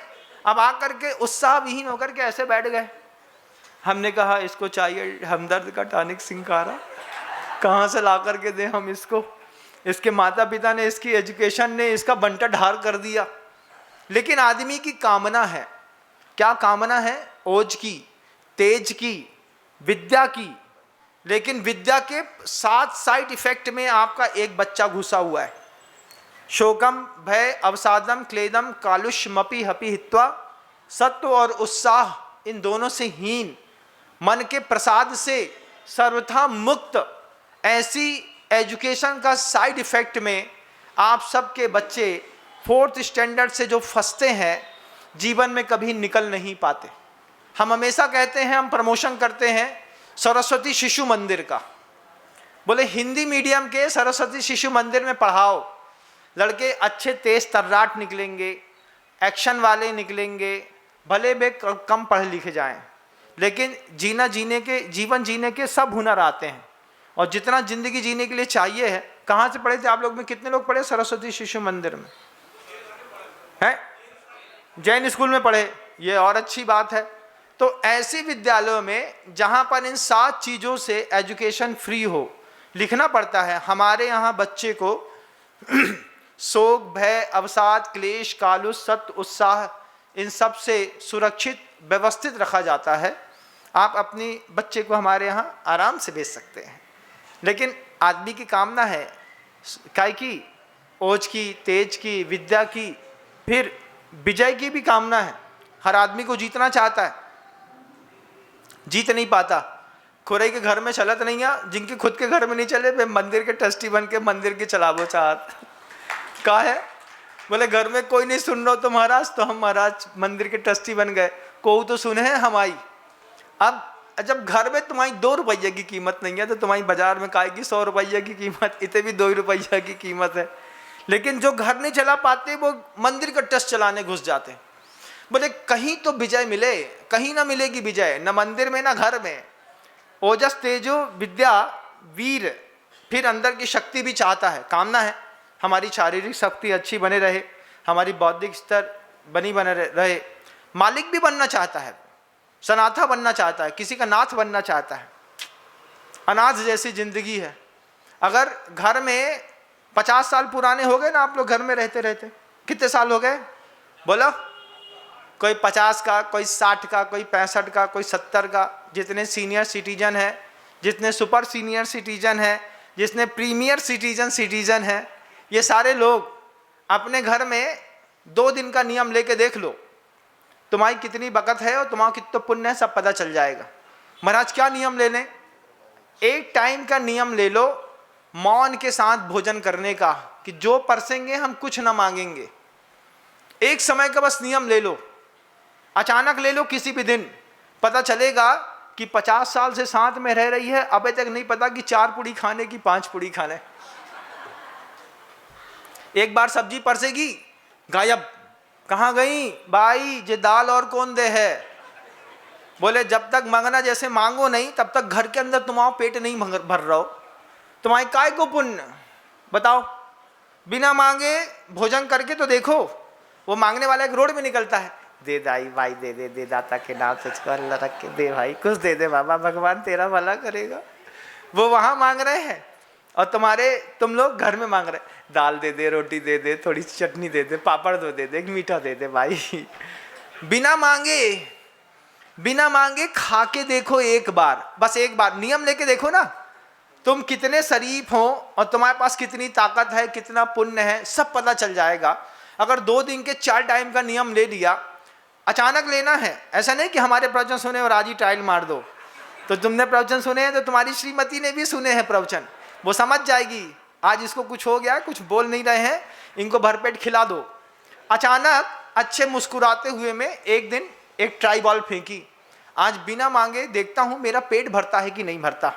अब आकर के उत्साह विहीन होकर के ऐसे बैठ गए। हमने कहा इसको चाहिए हमदर्द का टॉनिक सिंकारा, कहाँ से ला करके दे हम इसको? इसके माता पिता ने, इसकी एजुकेशन ने इसका बंटा ढार कर दिया। लेकिन आदमी की कामना है, क्या कामना है? ओज की, तेज की, विद्या की। लेकिन विद्या के 7 साइड इफेक्ट में आपका एक बच्चा घुसा हुआ है। शोकम भय अवसादम क्लेदम कालुष्मपि हपि हित्वा। सत्व और उत्साह इन दोनों से हीन, मन के प्रसाद से सर्वथा मुक्त, ऐसी एजुकेशन का साइड इफेक्ट में आप सबके बच्चे 4th स्टैंडर्ड से जो फंसते हैं, जीवन में कभी निकल नहीं पाते। हम हमेशा कहते हैं, हम प्रमोशन करते हैं सरस्वती शिशु मंदिर का। बोले हिंदी मीडियम के सरस्वती शिशु मंदिर में पढ़ाओ, लड़के अच्छे तेज तर्राट निकलेंगे, एक्शन वाले निकलेंगे, भले वे कम पढ़े लिखे जाएं, लेकिन जीवन जीने के सब हुनर आते हैं। और जितना जिंदगी जीने के लिए चाहिए है। कहाँ से पढ़े थे आप लोग में? कितने लोग पढ़े सरस्वती शिशु मंदिर में? हैं? जैन स्कूल में पढ़े, ये और अच्छी बात है। तो ऐसे विद्यालयों में जहाँ पर इन 7 चीज़ों से एजुकेशन फ्री हो, लिखना पड़ता है। हमारे यहाँ बच्चे को शोक भय अवसाद क्लेश कालुष सत्य उत्साह, इन सब से सुरक्षित व्यवस्थित रखा जाता है। आप अपनी बच्चे को हमारे यहाँ आराम से भेज सकते हैं। लेकिन आदमी की कामना है काय की? ओज की, तेज की, विद्या की, फिर विजय की भी कामना है। हर आदमी को जीतना चाहता है, जीत नहीं पाता। खुरई के घर में चलत नहीं है, जिनके खुद के घर में नहीं चले वे मंदिर के ट्रस्टी बन के मंदिर के चलावो चाहत। का है? बोले घर में कोई नहीं सुन रहा तो महाराज, तो हम महाराज मंदिर के ट्रस्टी बन गए, को तो सुने हैं हमारी। अब जब घर में तुम्हारी 2 रुपये की कीमत नहीं है, तो तुम्हारी बाजार में काहे की 100 रुपये की कीमत, इतने भी 2 रुपये की कीमत है। लेकिन जो घर नहीं चला पाते वो मंदिर का ट्रस्ट चलाने घुस जाते हैं। बोले कहीं तो विजय मिले, कहीं ना मिलेगी विजय, न मंदिर में ना घर में। ओजस तेजो विद्या वीर, फिर अंदर की शक्ति भी चाहता है, कामना है हमारी शारीरिक शक्ति अच्छी बने रहे, हमारी बौद्धिक स्तर बने रहे। मालिक भी बनना चाहता है, सनाथा बनना चाहता है, किसी का नाथ बनना चाहता है। अनाथ जैसी जिंदगी है। अगर घर में 50 साल पुराने हो गए ना आप लोग, घर में रहते रहते कितने साल हो गए बोलो? कोई 50 का, कोई 60 का, कोई 65 का, कोई 70 का। जितने सीनियर सिटीजन है, जितने सुपर सीनियर सिटीजन है, जितने प्रीमियर सिटीजन है, ये सारे लोग अपने घर में 2 दिन का नियम लेके देख लो, तुम्हारी कितनी बकत है और तुम्हारा कितना पुण्य है, सब पता चल जाएगा। महाराज क्या नियम ले लें? एक टाइम का नियम ले लो, मौन के साथ भोजन करने का, कि जो परसेंगे हम कुछ ना मांगेंगे। एक समय का बस नियम ले लो, अचानक ले लो किसी भी दिन, पता चलेगा कि 50 साल से साथ में रह रही है, अभी तक नहीं पता कि 4 पूड़ी खाने की 5 पूड़ी खाने। एक बार सब्जी परसेगी, गायब, कहाँ गई भाई? जे दाल और कौन दे है? बोले जब तक मांगना जैसे मांगो नहीं, तब तक घर के अंदर तुम्हारा पेट नहीं भर रहा हो, तुम्हारे काय को पुण्य बताओ? बिना मांगे भोजन करके तो देखो, वो मांगने वाला एक रोड में निकलता है, दे दाई भाई, दे दाता के नाम तुझको अल्लाह रख के दे भाई, कुछ दे दे बाबा, भगवान तेरा भला करेगा। वो वहाँ मांग रहे हैं और तुम लोग घर में मांग रहे, दाल दे दे, रोटी दे दे, थोड़ी सी चटनी दे दे, पापड़ दे दे, एक मीठा दे दे भाई। बिना मांगे बिना मांगे खा के देखो एक बार, बस एक बार नियम लेके देखो ना, तुम कितने शरीफ हो और तुम्हारे पास कितनी ताकत है, कितना पुण्य है, सब पता चल जाएगा। अगर 2 दिन के 4 टाइम का नियम ले लिया, अचानक लेना है, ऐसा नहीं कि हमारे प्रवचन सुने और आज ही ट्रायल मार दो। तो तुमने प्रवचन सुने हैं तो तुम्हारी श्रीमती ने भी सुने हैं प्रवचन, वो समझ जाएगी आज इसको कुछ हो गया, कुछ बोल नहीं रहे हैं, इनको भरपेट खिला दो। अचानक अच्छे मुस्कुराते हुए में एक दिन एक ट्राई बॉल फेंकी, आज बिना मांगे देखता हूँ मेरा पेट भरता है कि नहीं भरता।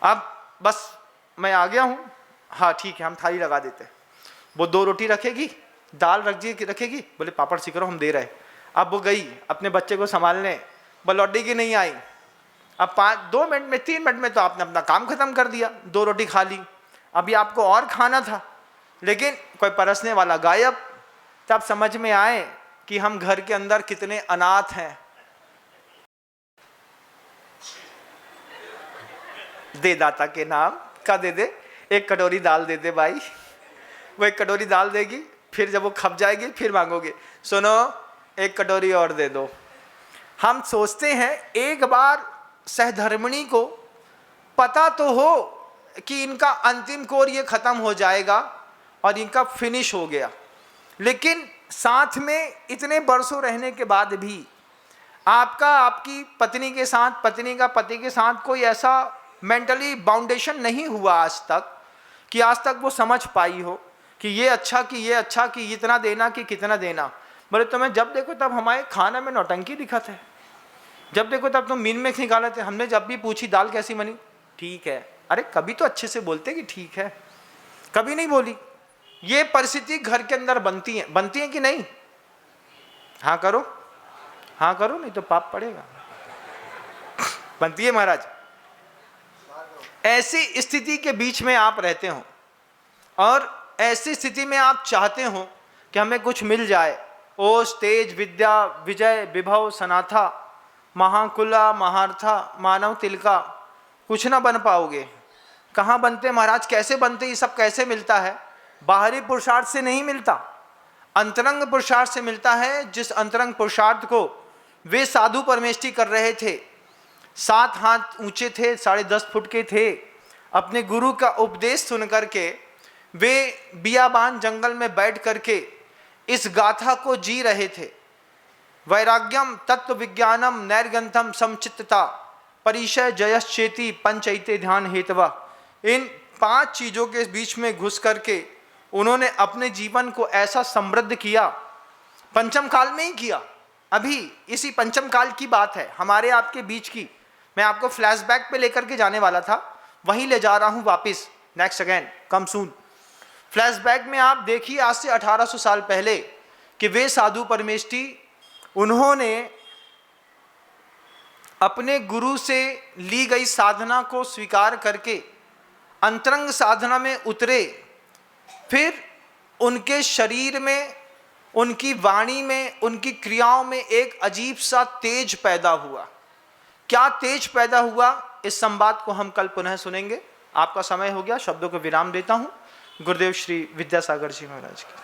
अब बस मैं आ गया हूँ, हाँ ठीक है हम थाली लगा देते। वो 2 रोटी रखेगी, दाल रखेगी, बोले पापड़ सिकरो हम दे रहे। अब वो गई अपने बच्चे को संभालने, लौटी की नहीं आई। अब 2 मिनट में 3 मिनट में तो आपने अपना काम खत्म कर दिया, 2 रोटी खा ली। अभी आपको और खाना था, लेकिन कोई परसने वाला गायब। तब समझ में आए कि हम घर के अंदर कितने अनाथ हैं। दे दाता के नाम का दे दे, 1 कटोरी दाल दे दे भाई। वो 1 कटोरी दाल देगी, फिर जब वो खप जाएगी फिर मांगोगे, सुनो 1 कटोरी और दे दो। हम सोचते हैं एक बार सहधर्मिणी को पता तो हो कि इनका अंतिम कोर ये खत्म हो जाएगा और इनका फिनिश हो गया, लेकिन साथ में इतने बरसों रहने के बाद भी आपका आपकी पत्नी के साथ, पत्नी का पति के साथ कोई ऐसा मेंटली बाउंडेशन नहीं हुआ आज तक कि आज तक वो समझ पाई हो कि ये अच्छा, कि ये अच्छा, कि इतना देना कि कितना देना। बोले तुम्हें जब देखो तब हमारे खाना में नौटंकी दिखत है, जब देखो तब तुम मीन में निकाले थे। हमने जब भी पूछी दाल कैसी बनी, ठीक है। अरे कभी तो अच्छे से बोलते कि ठीक है, कभी नहीं बोली। ये परिस्थिति घर के अंदर बनती है कि नहीं? हाँ करो, हाँ करो, नहीं तो पाप पड़ेगा। बनती है महाराज। ऐसी स्थिति के बीच में आप रहते हो और ऐसी स्थिति में आप चाहते हो कि हमें कुछ मिल जाए। ओज तेज विद्या विजय विभव सनाथा महाकुला महार्था मानव तिलका, कुछ ना बन पाओगे। कहाँ बनते महाराज, कैसे बनते, ये सब कैसे मिलता है? बाहरी पुरुषार्थ से नहीं मिलता, अंतरंग पुरुषार्थ से मिलता है। जिस अंतरंग पुरुषार्थ को वे साधु परमेष्ठी कर रहे थे, 7 हाथ ऊंचे थे, 10.5 फुट के थे, अपने गुरु का उपदेश सुन करके वे बियाबान जंगल में बैठ करके इस गाथा को जी रहे थे। वैराग्यम तत्व विज्ञानम नैर्गंथम समचित्तता परिचय जयश्चेति पंचैते ध्यान हेतवा, इन 5 चीज़ों के बीच में घुस करके उन्होंने अपने जीवन को ऐसा समृद्ध किया। पंचम काल में ही किया। अभी इसी पंचम काल की बात है, हमारे आपके बीच की। मैं आपको फ्लैशबैक पे लेकर के जाने वाला था, वहीं ले जा रहा हूँ वापस। नेक्स्ट अगेन कम सून। फ्लैशबैक में आप देखिए आज से 1800 साल पहले कि वे साधु परमेष्ठी, उन्होंने अपने गुरु से ली गई साधना को स्वीकार करके अंतरंग साधना में उतरे। फिर उनके शरीर में, उनकी वाणी में, उनकी क्रियाओं में एक अजीब सा तेज पैदा हुआ। क्या तेज पैदा हुआ, इस संवाद को हम कल पुनः सुनेंगे। आपका समय हो गया, शब्दों को विराम देता हूँ। गुरुदेव श्री विद्यासागर जी महाराज की।